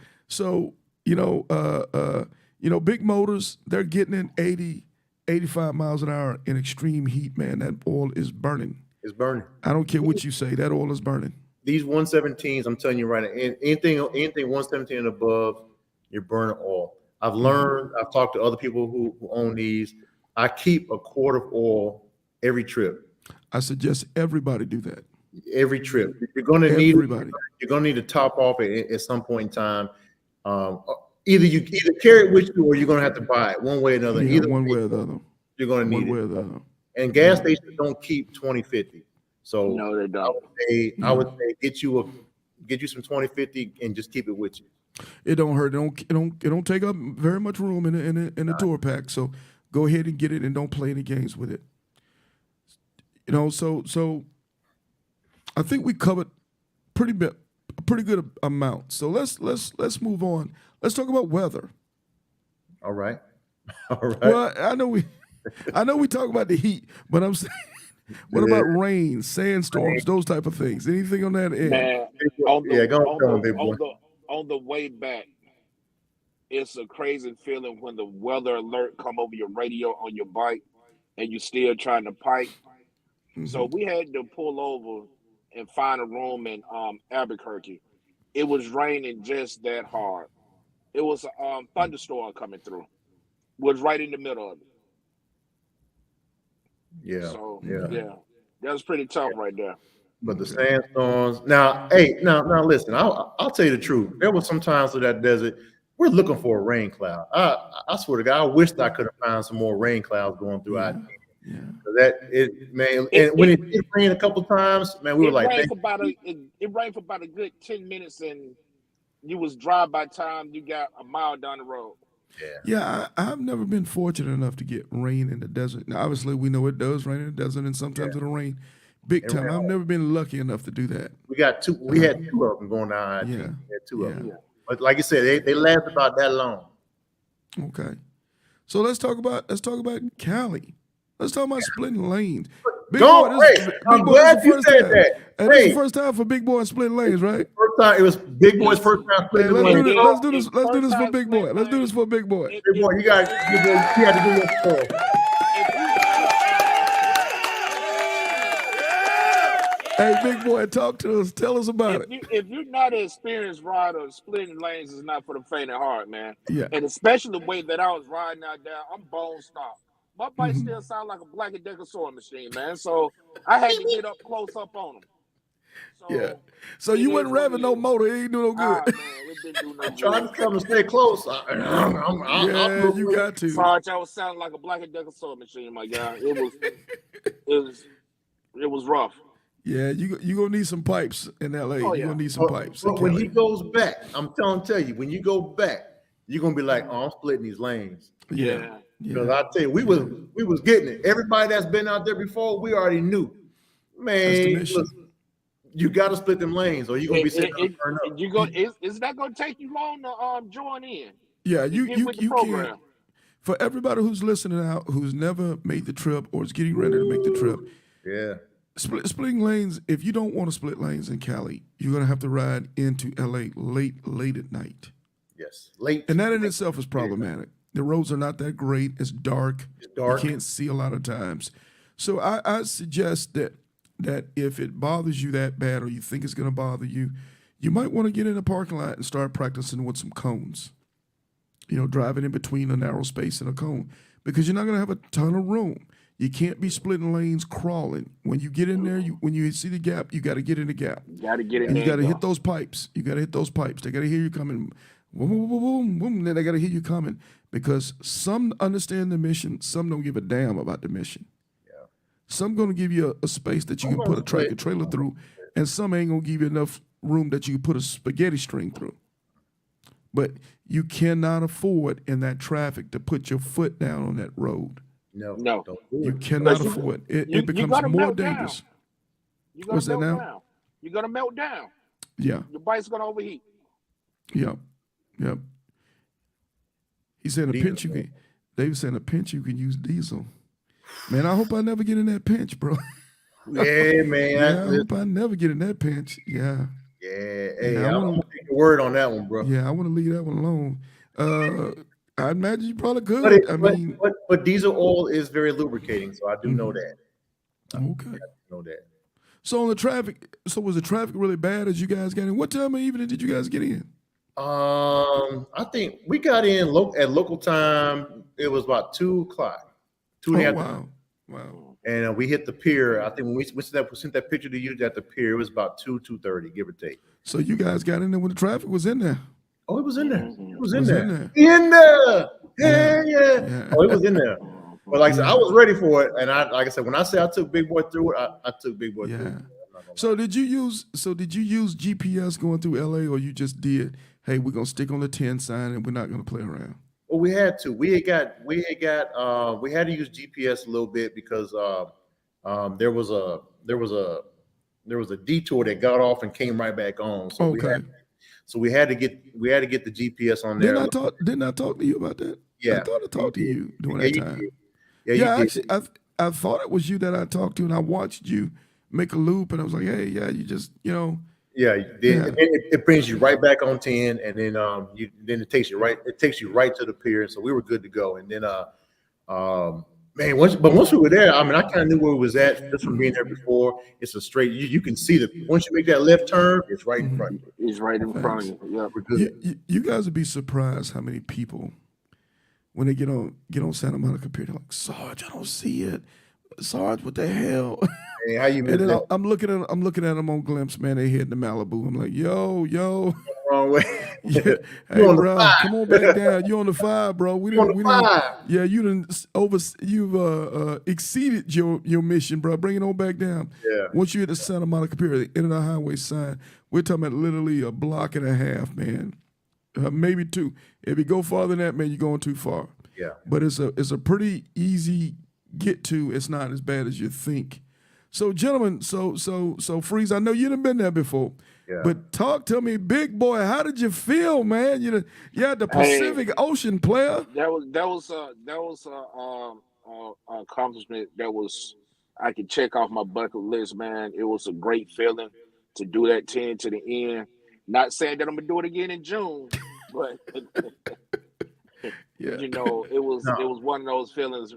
big motors, they're getting in 80, 85 miles an hour in extreme heat, man. That oil is burning. It's burning. I don't care what you say. That oil is burning. These 117s, I'm telling you right now, anything 117 and above, you're burning oil. I've learned, I've talked to other people who own these. I keep a quart of oil every trip. I suggest everybody do that. Every trip. You're going to need to top off at some point in time. Either carry it with you or you're going to have to buy it one way or another. Yeah, either one way or the other. You're going to need one way or the other. And gas stations don't keep 2050. So no, they don't. I would say get you some 2050 and just keep it with you. It don't hurt. It don't take up very much room in the tour pack. So go ahead and get it and don't play any games with it. So I think we covered a pretty good amount. So let's move on. Let's talk about weather. All right. Well, I know we talk about the heat, but I'm saying, what about rain, sandstorms, those type of things? Anything on that end? Man, on the way back, it's a crazy feeling when the weather alert come over your radio on your bike and you still trying to pike. Mm-hmm. So we had to pull over and find a room in Albuquerque. It was raining just that hard. it was a thunderstorm coming through. Was right in the middle of it. Yeah. So Yeah. that was pretty tough right there. But the sandstorms. Now, hey, now, listen. I'll tell you the truth. There was some times in that desert. We're looking for a rain cloud. I swear to God, I wished I could have found some more rain clouds going through I-10. Yeah. That it, man. And when it did rain a couple times, man, we were like, it rained for about a good 10 minutes, and you was dry by the time you got a mile down the road. Yeah, I've never been fortunate enough to get rain in the desert. Now, obviously, we know it does rain in the desert, and sometimes it'll rain big time. I've never been lucky enough to do that. We got two. We had two of them going down I-10. Yeah. We had two of them. But like you said, they last about that long. Okay, so let's talk about Cali. Let's talk about splitting lanes. Big I'm glad you said that. And this is the first time for Big Boy splitting lanes, right? First time, it was Big Boy's first time splitting lanes. Let's do this for Big Boy. Let's do this for Big Boy. Big Boy, you had to do your story. Hey, Big Boy, talk to us. Tell us about it. If you're not an experienced rider, splitting lanes is not for the faint of heart, man. Yeah. And especially the way that I was riding out there, I'm bone stopped. My bike still sound like a Black & Decker sewing machine, man. So I had to get up close up on them. So, So you wasn't revving no motor. It ain't do no good. Man, it didn't do no good. Trying to come and stay close. You got to. Sarge, I was sounding like a Black & Decker sewing machine, my guy. It was rough. Yeah, you gonna need some pipes in LA. You're gonna need some pipes. But when he goes back, I'm tell you, when you go back, you're gonna be like, oh, I'm splitting these lanes. Yeah. Because I tell you, we was getting it. Everybody that's been out there before, we already knew. Man, listen, you got to split them lanes, or you're gonna be sitting there turn up. It's not gonna take you long to join in. Yeah, you program. can. For everybody who's listening out, who's never made the trip or is getting ready to make the trip, splitting lanes. If you don't want to split lanes in Cali, you're gonna have to ride into LA late at night. Yes, late, and that in itself is problematic. The roads are not that great. It's dark. You can't see a lot of times. So I suggest that if it bothers you that bad, or you think it's going to bother you, you might want to get in a parking lot and start practicing with some cones. Driving in between a narrow space and a cone, because you're not going to have a ton of room. You can't be splitting lanes crawling. When you get in there, when you see the gap, you got to get in the gap. You got to get in there. You got to hit those pipes. You got to hit those pipes. They got to hear you coming. Boom, boom, boom, boom, boom. Then they got to hear you coming, because some understand the mission, some don't give a damn about the mission. Yeah. Some going to give you a space that you can put a tractor trailer through, and some ain't going to give you enough room that you can put a spaghetti string through. But you cannot afford in that traffic to put your foot down on that road. No. You cannot afford it. It becomes more dangerous. What's that now? You're going to melt down. Yeah. Your bike's going to overheat. Yep. He said David said a pinch you can use diesel. Man, I hope I never get in that pinch, bro. Yeah, man. I hope I never get in that pinch. Yeah. Yeah. Hey, I want to take a word on that one, bro. Yeah, I want to leave that one alone. I imagine you probably could. But diesel oil is very lubricating, so I do know that. Okay. I know that. So on the traffic, was the traffic really bad as you guys got in? What time of evening did you guys get in? I think we got in at local time. It was about 2:00. 2:30. Wow. And we hit the pier. I think when we sent that picture to you at the pier, it was about 2:30, give or take. So you guys got in there when the traffic was in there? Oh, it was in there. It was in In there. Yeah. Oh, it was in there. But like I said, I was ready for it. And like I said, when I say I took Big Boy through it, I took Big Boy through it. So did you use GPS going through LA, or you just did, hey, we're gonna stick on the 10 sign and we're not gonna play around? Well, we had to. We had to use GPS a little bit because there was a detour that got off and came right back on. So we had to get the GPS on there. Didn't I talk to you about that? Yeah. I thought I talked to you during that time. Actually, I thought it was you that I talked to, and I watched you make a loop, and I was like, hey, yeah, you just, Yeah, it brings you right back on 10, and then then it takes you right to the pier, so we were good to go. And then Man, once we were there, I mean, I kind of knew where it was at just from being there before. It's a straight. You can see that once you make that left turn, it's right in front of you. It's right in front of you. Yeah, We're good. You guys would be surprised how many people, when they get on Santa Monica Pier, they're like, Sarge, I don't see it. Sarge, what the hell? Hey, how you And then that I'm looking at them on Glimpse, man. They heading to Malibu. I'm like, yo, wrong way? yeah. You Hey, on the bro, 5. come on back down. You on the 5, bro. We You on didn't. the 5. Yeah, you've exceeded your mission, bro. Bring it on back down. Yeah. Once you hit the Santa Monica Pier, the end of the highway sign, we're talking about literally a block and a half, man. Maybe 2. If you go farther than that, man, you're going too far. Yeah. But it's a pretty easy get to. It's not as bad as you think. So, gentlemen, so Phreeze, I know you done been there before. Yeah. But talk to me, big boy. How did you feel, man? You had the Pacific Ocean, player. That was accomplishment that was I could check off my bucket list, man. It was a great feeling to do that 10 to the end. Not saying that I'm gonna do it again in June, but Yeah. you know, it was one of those feelings.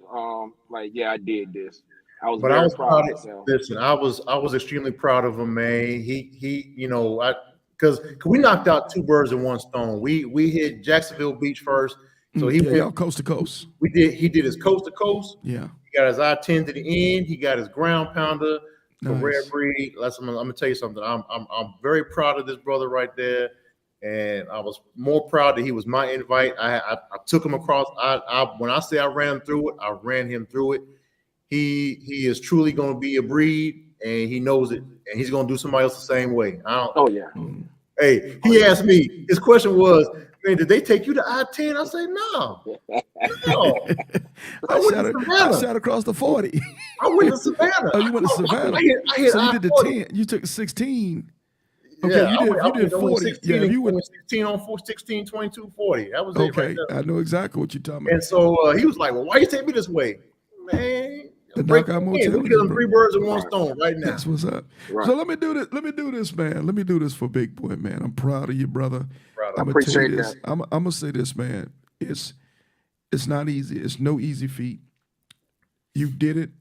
Like, yeah, I did this. I was But very I was proud of proud. myself. Listen, I was extremely proud of him, man. He, you know, because we knocked out 2 birds in one stone. We hit Jacksonville Beach first, so he went y'all coast to coast. He did his coast to coast. Yeah. He got his I-10 to the end. He got his ground pounder for Nice. rare breed. I'm gonna tell you something. I'm very proud of this brother right there, and I was more proud that he was my invite. I took him across. When I say I ran through it, I ran him through it. He is truly going to be a breed, and he knows it, and he's going to do somebody else the same way. Oh yeah. Hey, he asked me. His question was, "Man, did they take you to I-10?" I say, "No, no." I shot across the 40. I went to Savannah. Oh, you went to Savannah. I hit So you did the I-40. 10. You took 16. Okay, Yeah, you did 40. 16, Yeah, you went. 16 on 4, 16, 22, 40. That was it Okay, right there. I know exactly what you're talking about. And so he was like, "Well, why you take me this way, man? The Break knockout it in. motel We're is killing bro. 3 birds with 1 stone right now." That's what's up. Right. So let me do this. Let me do this, man. Let me do this for Big Boy, man. I'm proud of you, brother. Proud of I'm you. gonna tell you Appreciate this. that. I'm gonna say this, man. It's not easy. It's no easy feat. You did it.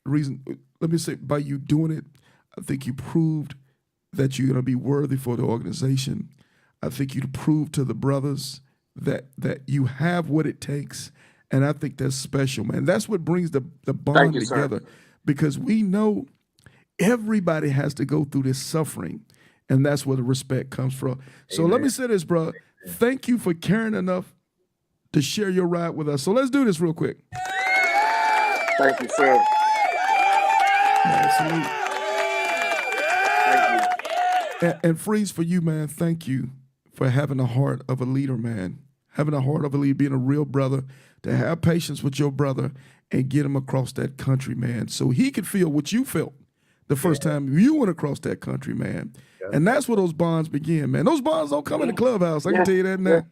Let me say, by you doing it, I think you proved that you're gonna be worthy for the organization. I think you proved to the brothers that you have what it takes. And I think that's special, man. That's what brings the bond you, sir. together, because we know everybody has to go through this suffering, and that's where the respect comes from. So let me say this, bro. Thank you for caring enough to share your ride with us. So let's do this real quick. Thank you, sir. Man, salute. Thank you. And Phreeze, for you, man, thank you for having the heart of a leader, man. Having the heart of a leader, being a real brother, to have patience with your brother and get him across that country, man, so he could feel what you felt the first time you went across that country, man. Yeah. And that's where those bonds begin, man. Those bonds don't come in the clubhouse. I can tell you that now.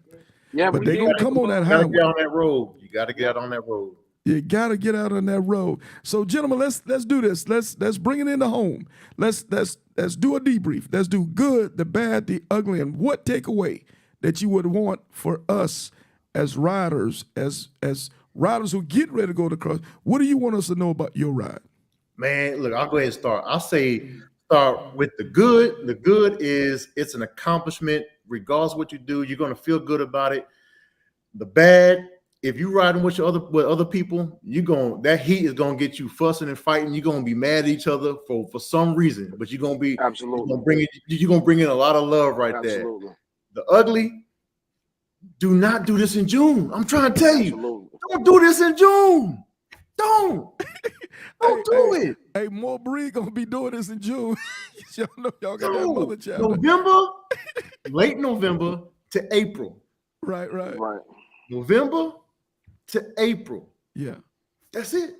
Yeah, but they gonna come on that highway. Get on that road. You got to get out on that road. You gotta get out on that road. So, gentlemen, let's do this. Let's bring it into home. Let's do a debrief. Let's do good, the bad, the ugly, and what takeaway that you would want for us as riders, as riders who get ready to go to cross. What do you want us to know about your ride? Man, look, I'll go ahead and start. I'll say start with the good. The good is it's an accomplishment. Regardless of what you do, you're going to feel good about it. The bad, if you're riding with other people, that heat is gonna get you fussing and fighting. You're gonna be mad at each other for some reason, but you're gonna be absolutely you're gonna bring in a lot of love right absolutely. There. The ugly, do not do this in June. I'm trying to tell you, Absolutely. don't do this in June. Don't do it. Hey, more Bree gonna be doing this in June. Y'all know y'all got that mother chapter. November, late November to April. Right. November to April. Yeah. That's it.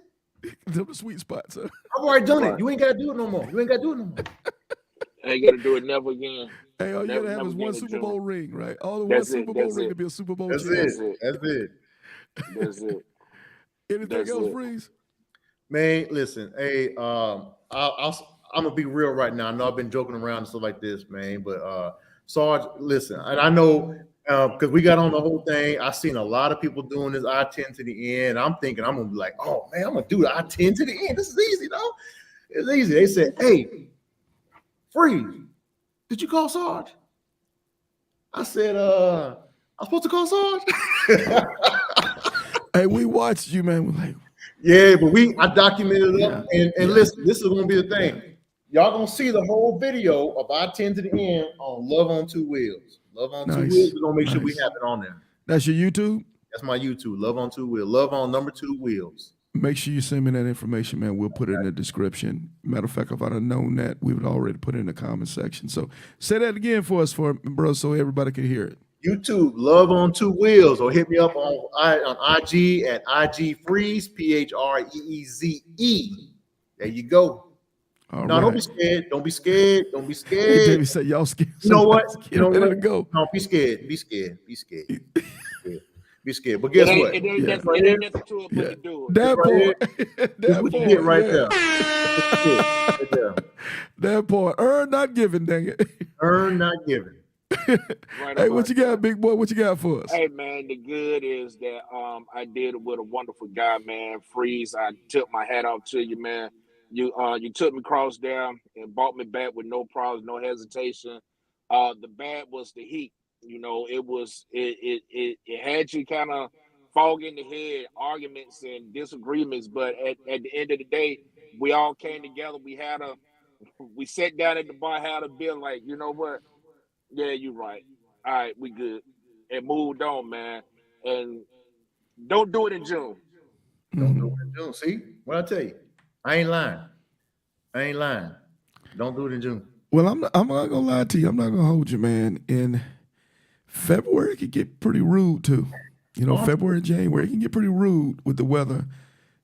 The sweet spots. Huh? I've already done it. You ain't gotta do it no more. Ain't gotta do it never again. Hey, all you gotta have is one Super Bowl ring, right? All the one Super Bowl ring to be a Super Bowl champ. That's it. Anything else, Phreeze? Man, listen. Hey, I'm gonna be real right now. I know I've been joking around and stuff like this, man, but Sarge, listen, and I know because we got on the whole thing. I seen a lot of people doing this I-10 to the end. I'm thinking I'm gonna be like, oh man, I'm gonna do the I-10 to the end. This is easy, though. It's easy. They said, hey, Phreeze, did you call Sarge? I said, I'm supposed to call Sarge. Hey, we watched you, man. We're like, yeah, but I documented it up. And listen, this is gonna be the thing. Y'all gonna see the whole video of I-10 to the end on Love on Two Wheels. Love on Two Wheels. We're gonna make sure we have it on there. That's your YouTube? That's my YouTube. Love on Two Wheels. Love on number 2 wheels. Make sure you send me that information, man. We'll put it in the description. Matter of fact, if I'd have known that, we would already put it in the comment section. So say that again for us, bro, so everybody can hear it. YouTube, Love on Two Wheels, or hit me up on IG at IG Phreeze, Phreeze. There you go. All no, right. Don't be scared. Don't be scared. Don't be Hey, scared. David said, y'all scared. You know what? You know Ready what? to go. No, be scared. Be scared. Be scared. Be scared. But guess what? It ain't nothing to it but to do it. That part. This is what you get right there. Right there. That part. Earn, not given, dang it. Earn, not given. Right Hey, about what you got, big boy? What you got for us? Hey man, the good is that I did it with a wonderful guy, man. Phreeze, I took my hat off to you, man. You took me across there and brought me back with no problems, no hesitation. The bad was the heat. You know, it had you kind of fog in the head, arguments and disagreements. But at the end of the day, we all came together. We sat down at the bar, had a beer, like, you know what? Yeah, you're right. All right, we good. And moved on, man. And don't do it in June. Don't do it in June. See what I tell you? I ain't lying. Don't do it in June. Well, I'm not gonna lie to you. I'm not gonna hold you, man. In February, it can get pretty rude too. You know, February, January, it can get pretty rude with the weather.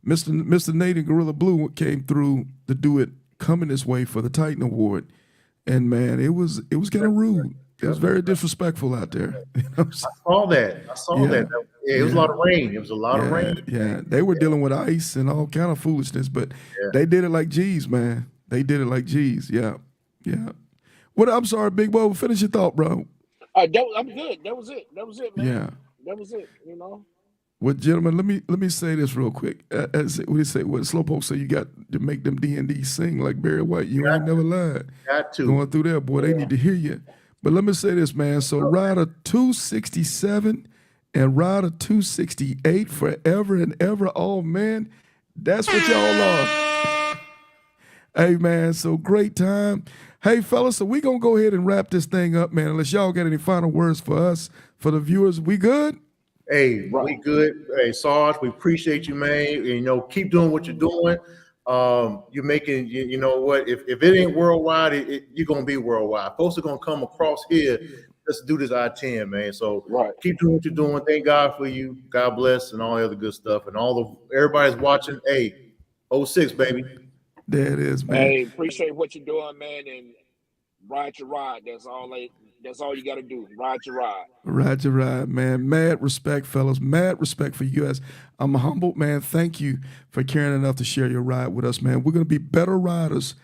Mr. Nate and Gorilla Blue came through to do it coming this way for the Titan Award. And man, it was kind of rude. It was very disrespectful out there. You know what I'm saying? I saw that. Yeah, it was a lot of rain. It was a lot of rain. Yeah, they were dealing with ice and all kind of foolishness, but they did it like G's, man. They did it like G's. Yeah. What? I'm sorry, big boy. Finish your thought, bro. I'm good. That was it, man. Yeah. That was it, you know. Well, gentlemen, let me say this real quick. As what Slowpoke say, you got to make them D&D sing like Barry White. You ain't never lied. Got to. Going through there, boy, they need to hear you. But let me say this, man. So Rider 267 and Rider 268 forever and ever. Oh, man, that's what y'all are. Hey, man, so great time. Hey, fellas, so we going to go ahead and wrap this thing up, man, unless y'all got any final words for us, for the viewers. We good? Hey, we good. Hey, Sarge, we appreciate you, man. You know, keep doing what you're doing. You're making, you know what, if it ain't worldwide, you're going to be worldwide. Folks are going to come across here just to do this I-10, man. So keep doing what you're doing. Thank God for you. God bless and all the other good stuff. And everybody's watching. Hey, 06, baby. There it is, man. Hey, appreciate what you're doing, man, and ride your ride. That's all you got to do. Ride your ride. Ride your ride, man. Mad respect, fellas. Mad respect for you guys. I'm humbled, man. Thank you for caring enough to share your ride with us, man. We're going to be better riders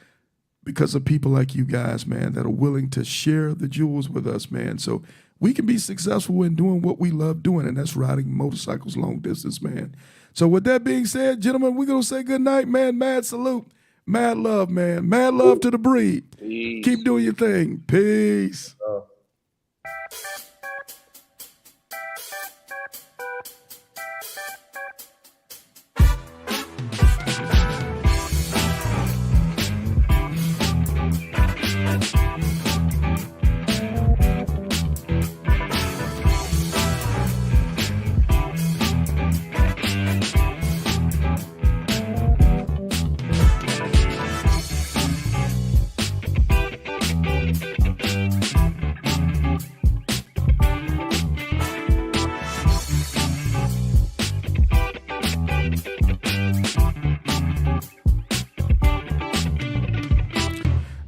because of people like you guys, man, that are willing to share the jewels with us, man. So we can be successful in doing what we love doing, and that's riding motorcycles long distance, man. So with that being said, gentlemen, we're going to say good night, man. Mad salute. Mad love, man. Mad love to the breed. Peace. Keep doing your thing. Peace.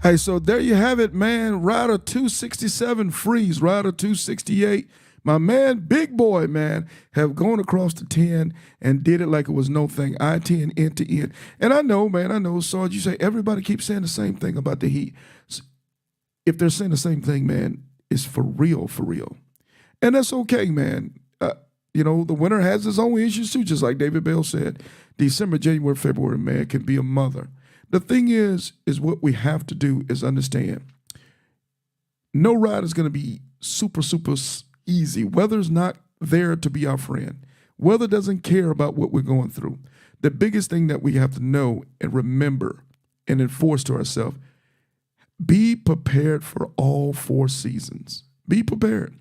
Hey, so there you have it, man. Rider 267 Phreeze, Rider 268. My man, big boy, man, have gone across the 10 and did it like it was no thing. I-10 end to end. And I know, Sarge, you say everybody keeps saying the same thing about the heat. If they're saying the same thing, man, it's for real, for real. And that's okay, man. The winter has its own issues too, just like David Bell said. December, January, February, man, can be a mother. The thing is what we have to do is understand. No ride is going to be super, super easy. Weather's not there to be our friend. Weather doesn't care about what we're going through. The biggest thing that we have to know and remember and enforce to ourselves, be prepared for all 4 seasons. Be prepared.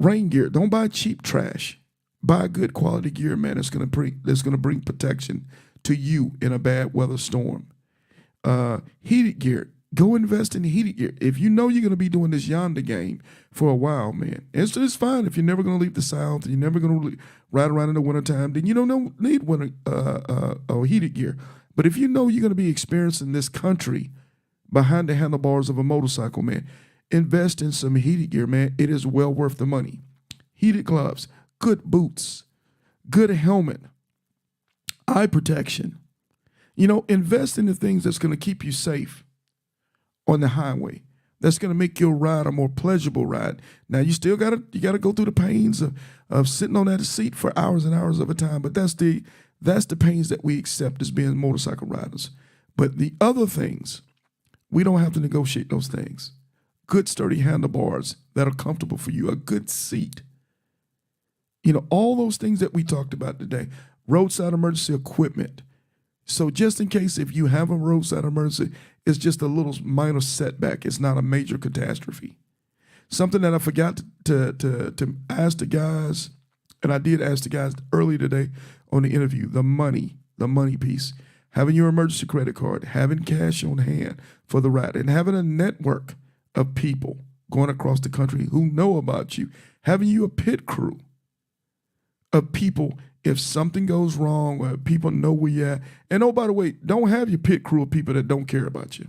Rain gear. Don't buy cheap trash. Buy good quality gear, man. That's gonna bring protection to you in a bad weather storm. Heated gear. Go invest in heated gear. If you know you're gonna be doing this yonder game for a while, man, it's fine. If you're never gonna leave the South and you're never gonna ride around in the wintertime, then you don't need winter heated gear. But if you know you're gonna be experiencing this country behind the handlebars of a motorcycle, man, invest in some heated gear, man. It is well worth the money. Heated gloves, good boots, good helmet, eye protection. Invest in the things that's going to keep you safe on the highway. That's going to make your ride a more pleasurable ride. Now, you still got to go through the pains of sitting on that seat for hours and hours of a time, but that's the pains that we accept as being motorcycle riders. But the other things, we don't have to negotiate those things. Good sturdy handlebars that are comfortable for you, a good seat. All those things that we talked about today, roadside emergency equipment. So just in case if you have a roadside emergency, it's just a little minor setback. It's not a major catastrophe. Something that I forgot to ask the guys, and I did ask the guys earlier today on the interview, the money piece. Having your emergency credit card, having cash on hand for the ride, and having a network of people going across the country who know about you, having you a pit crew of people if something goes wrong or people know where you're at. And by the way, don't have your pit crew of people that don't care about you.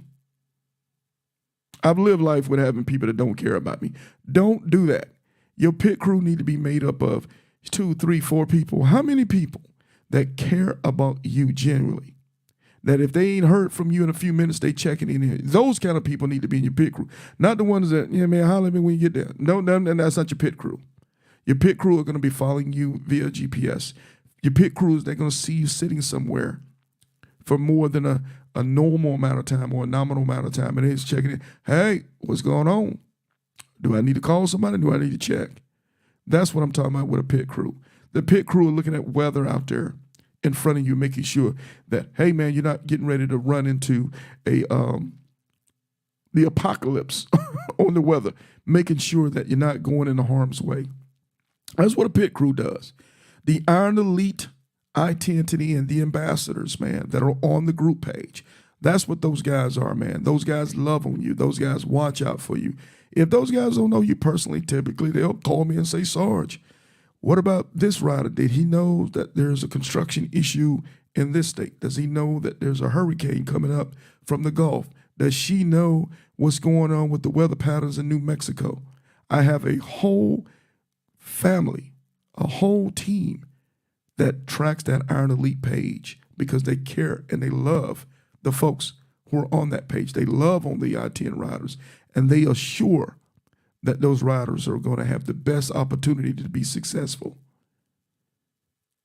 I've lived life with having people that don't care about me. Don't do that. Your pit crew need to be made up of 2, 3, 4 people. How many people that care about you genuinely? That if they ain't heard from you in a few minutes, they checking in here. Those kind of people need to be in your pit crew. Not the ones that, man, holler at me when you get there. No, that's not your pit crew. Your pit crew are going to be following you via GPS. Your pit crews, they're going to see you sitting somewhere for more than a normal amount of time or a nominal amount of time. And they're checking in. Hey, what's going on? Do I need to call somebody? Do I need to check? That's what I'm talking about with a pit crew. The pit crew are looking at weather out there in front of you, making sure that, hey, man, you're not getting ready to run into the apocalypse on the weather, making sure that you're not going into harm's way. That's what a pit crew does. The Iron Elite, I-10 to the end, the ambassadors, man, that are on the group page. That's what those guys are, man. Those guys love on you. Those guys watch out for you. If those guys don't know you personally, typically they'll call me and say, Sarge, what about this rider? Did he know that there's a construction issue in this state? Does he know that there's a hurricane coming up from the Gulf? Does she know what's going on with the weather patterns in New Mexico? I have a whole family, a whole team that tracks that Iron Elite page because they care and they love the folks who are on that page. They love on the I-10 riders, and they assure that those riders are going to have the best opportunity to be successful.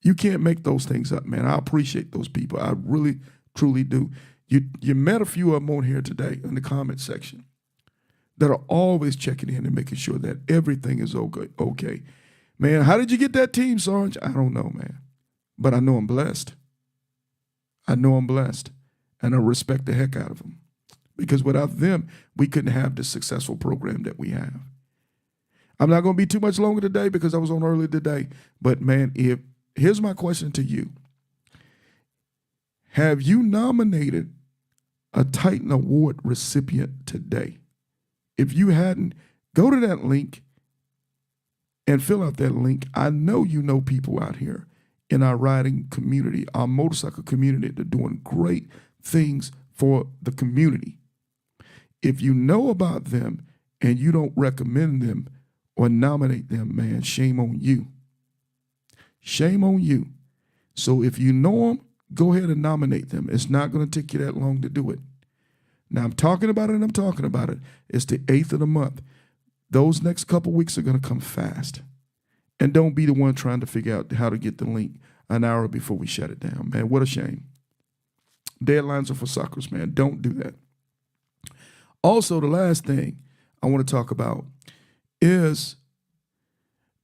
You can't make those things up, man. I appreciate those people. I really, truly do. You met a few of them on here today in the comment section that are always checking in and making sure that everything is okay. Man, how did you get that team, Sarge? I don't know, man. But I know I'm blessed. And I respect the heck out of them. Because without them, we couldn't have the successful program that we have. I'm not going to be too much longer today because I was on early today. But, man, here's my question to you. Have you nominated a Titan Award recipient today? If you hadn't, go to that link and fill out that link. I know you know people out here in our riding community, our motorcycle community, that are doing great things for the community. If you know about them and you don't recommend them or nominate them, man, shame on you. Shame on you. So if you know them, go ahead and nominate them. It's not going to take you that long to do it. Now, I'm talking about it. It's the 8th of the month. Those next couple weeks are going to come fast. And don't be the one trying to figure out how to get the link an hour before we shut it down, man. What a shame. Deadlines are for suckers, man. Don't do that. Also, the last thing I want to talk about is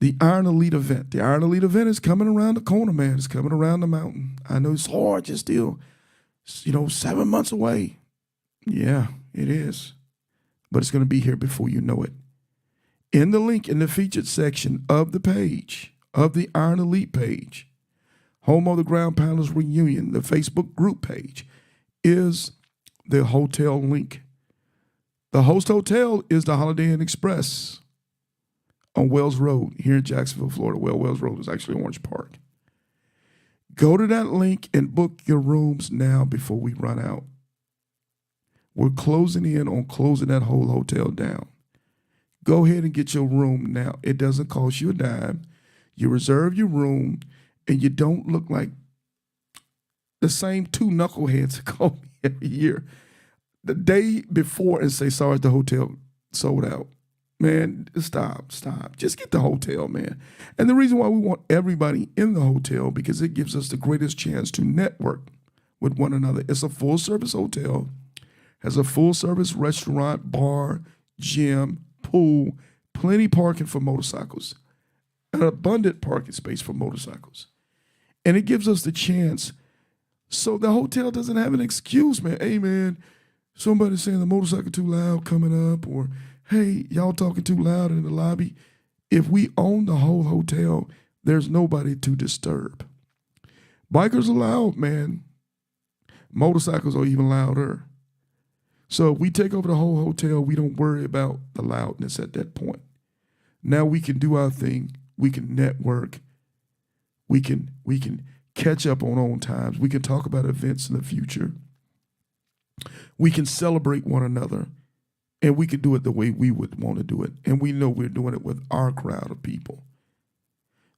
the Iron Elite event. The Iron Elite event is coming around the corner, man. It's coming around the mountain. I know Sarge is still, 7 months away. Yeah, it is. But it's going to be here before you know it. In the link in the featured section of the page, of the Iron Elite page, Home of the Ground Pounders Reunion, the Facebook group page, is the hotel link. The host hotel is the Holiday Inn Express on Wells Road here in Jacksonville, Florida. Well, Wells Road is actually Orange Park. Go to that link and book your rooms now before we run out. We're closing in on closing that whole hotel down. Go ahead and get your room now. It doesn't cost you a dime. You reserve your room, and you don't look like the same two knuckleheads that call me every year the day before and say, sorry, the hotel sold out. Man, stop. Just get the hotel, man. And the reason why we want everybody in the hotel, because it gives us the greatest chance to network with one another. It's a full-service hotel, has a full-service restaurant, bar, gym, pool, plenty parking for motorcycles, an abundant parking space for motorcycles. And it gives us the chance so the hotel doesn't have an excuse, man. Hey, man, somebody's saying the motorcycle too loud coming up, or hey, y'all talking too loud in the lobby. If we own the whole hotel, there's nobody to disturb. Bikers are loud, man. Motorcycles are even louder. So if we take over the whole hotel, we don't worry about the loudness at that point. Now we can do our thing. We can network. We can catch up on own times. We can talk about events in the future. We can celebrate one another. And we can do it the way we would want to do it. And we know we're doing it with our crowd of people.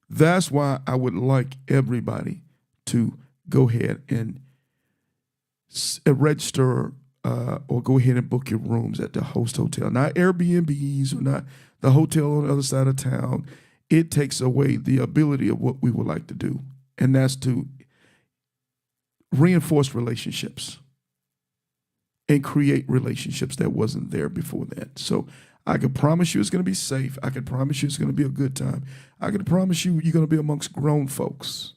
That's why I would like everybody to go ahead and register or go ahead and book your rooms at the host hotel. Not Airbnbs or not the hotel on the other side of town. It takes away the ability of what we would like to do. And that's to reinforce relationships and create relationships that wasn't there before that. So I can promise you it's going to be safe. I can promise you it's going to be a good time. I can promise you you're going to be amongst grown folks.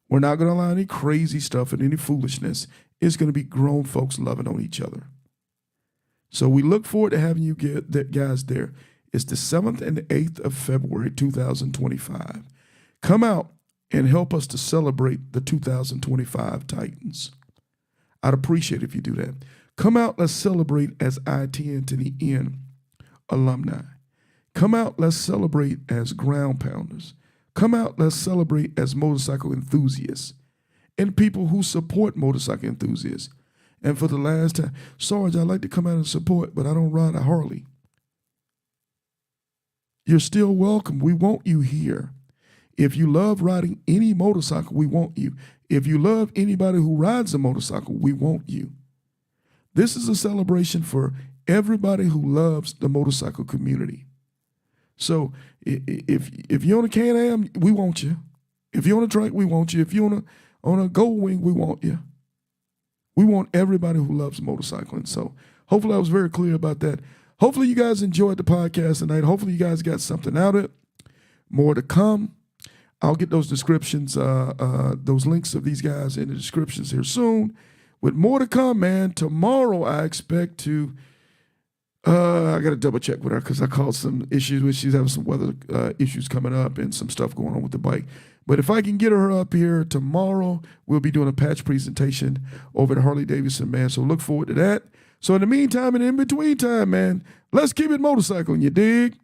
We're not going to allow any crazy stuff and any foolishness. It's going to be grown folks loving on each other. So we look forward to having you guys there. It's the 7th and the 8th of February, 2025. Come out and help us to celebrate the 2025 Titans. I'd appreciate it if you do that. Come out, let's celebrate as I-10 to the N alumni. Come out, let's celebrate as ground pounders. Come out, let's celebrate as motorcycle enthusiasts and people who support motorcycle enthusiasts. And for the last time, Sarge, I'd like to come out and support, but I don't ride a Harley. You're still welcome. We want you here. If you love riding any motorcycle, we want you. If you love anybody who rides a motorcycle, we want you. This is a celebration for everybody who loves the motorcycle community. So if you're on a Can-Am, we want you. If you're on a trike, we want you. If you're on a Gold Wing, we want you. We want everybody who loves motorcycling. So hopefully I was very clear about that. Hopefully you guys enjoyed the podcast tonight. Hopefully you guys got something out of it. More to come. I'll get those descriptions, those links of these guys in the descriptions here soon. With more to come, man. Tomorrow I expect to, I got to double check with her because I called some issues. She's having some weather issues coming up and some stuff going on with the bike. But if I can get her up here tomorrow, we'll be doing a patch presentation over at Harley Davidson, man. So look forward to that. So in the meantime and in between time, man, let's keep it motorcycling, you dig?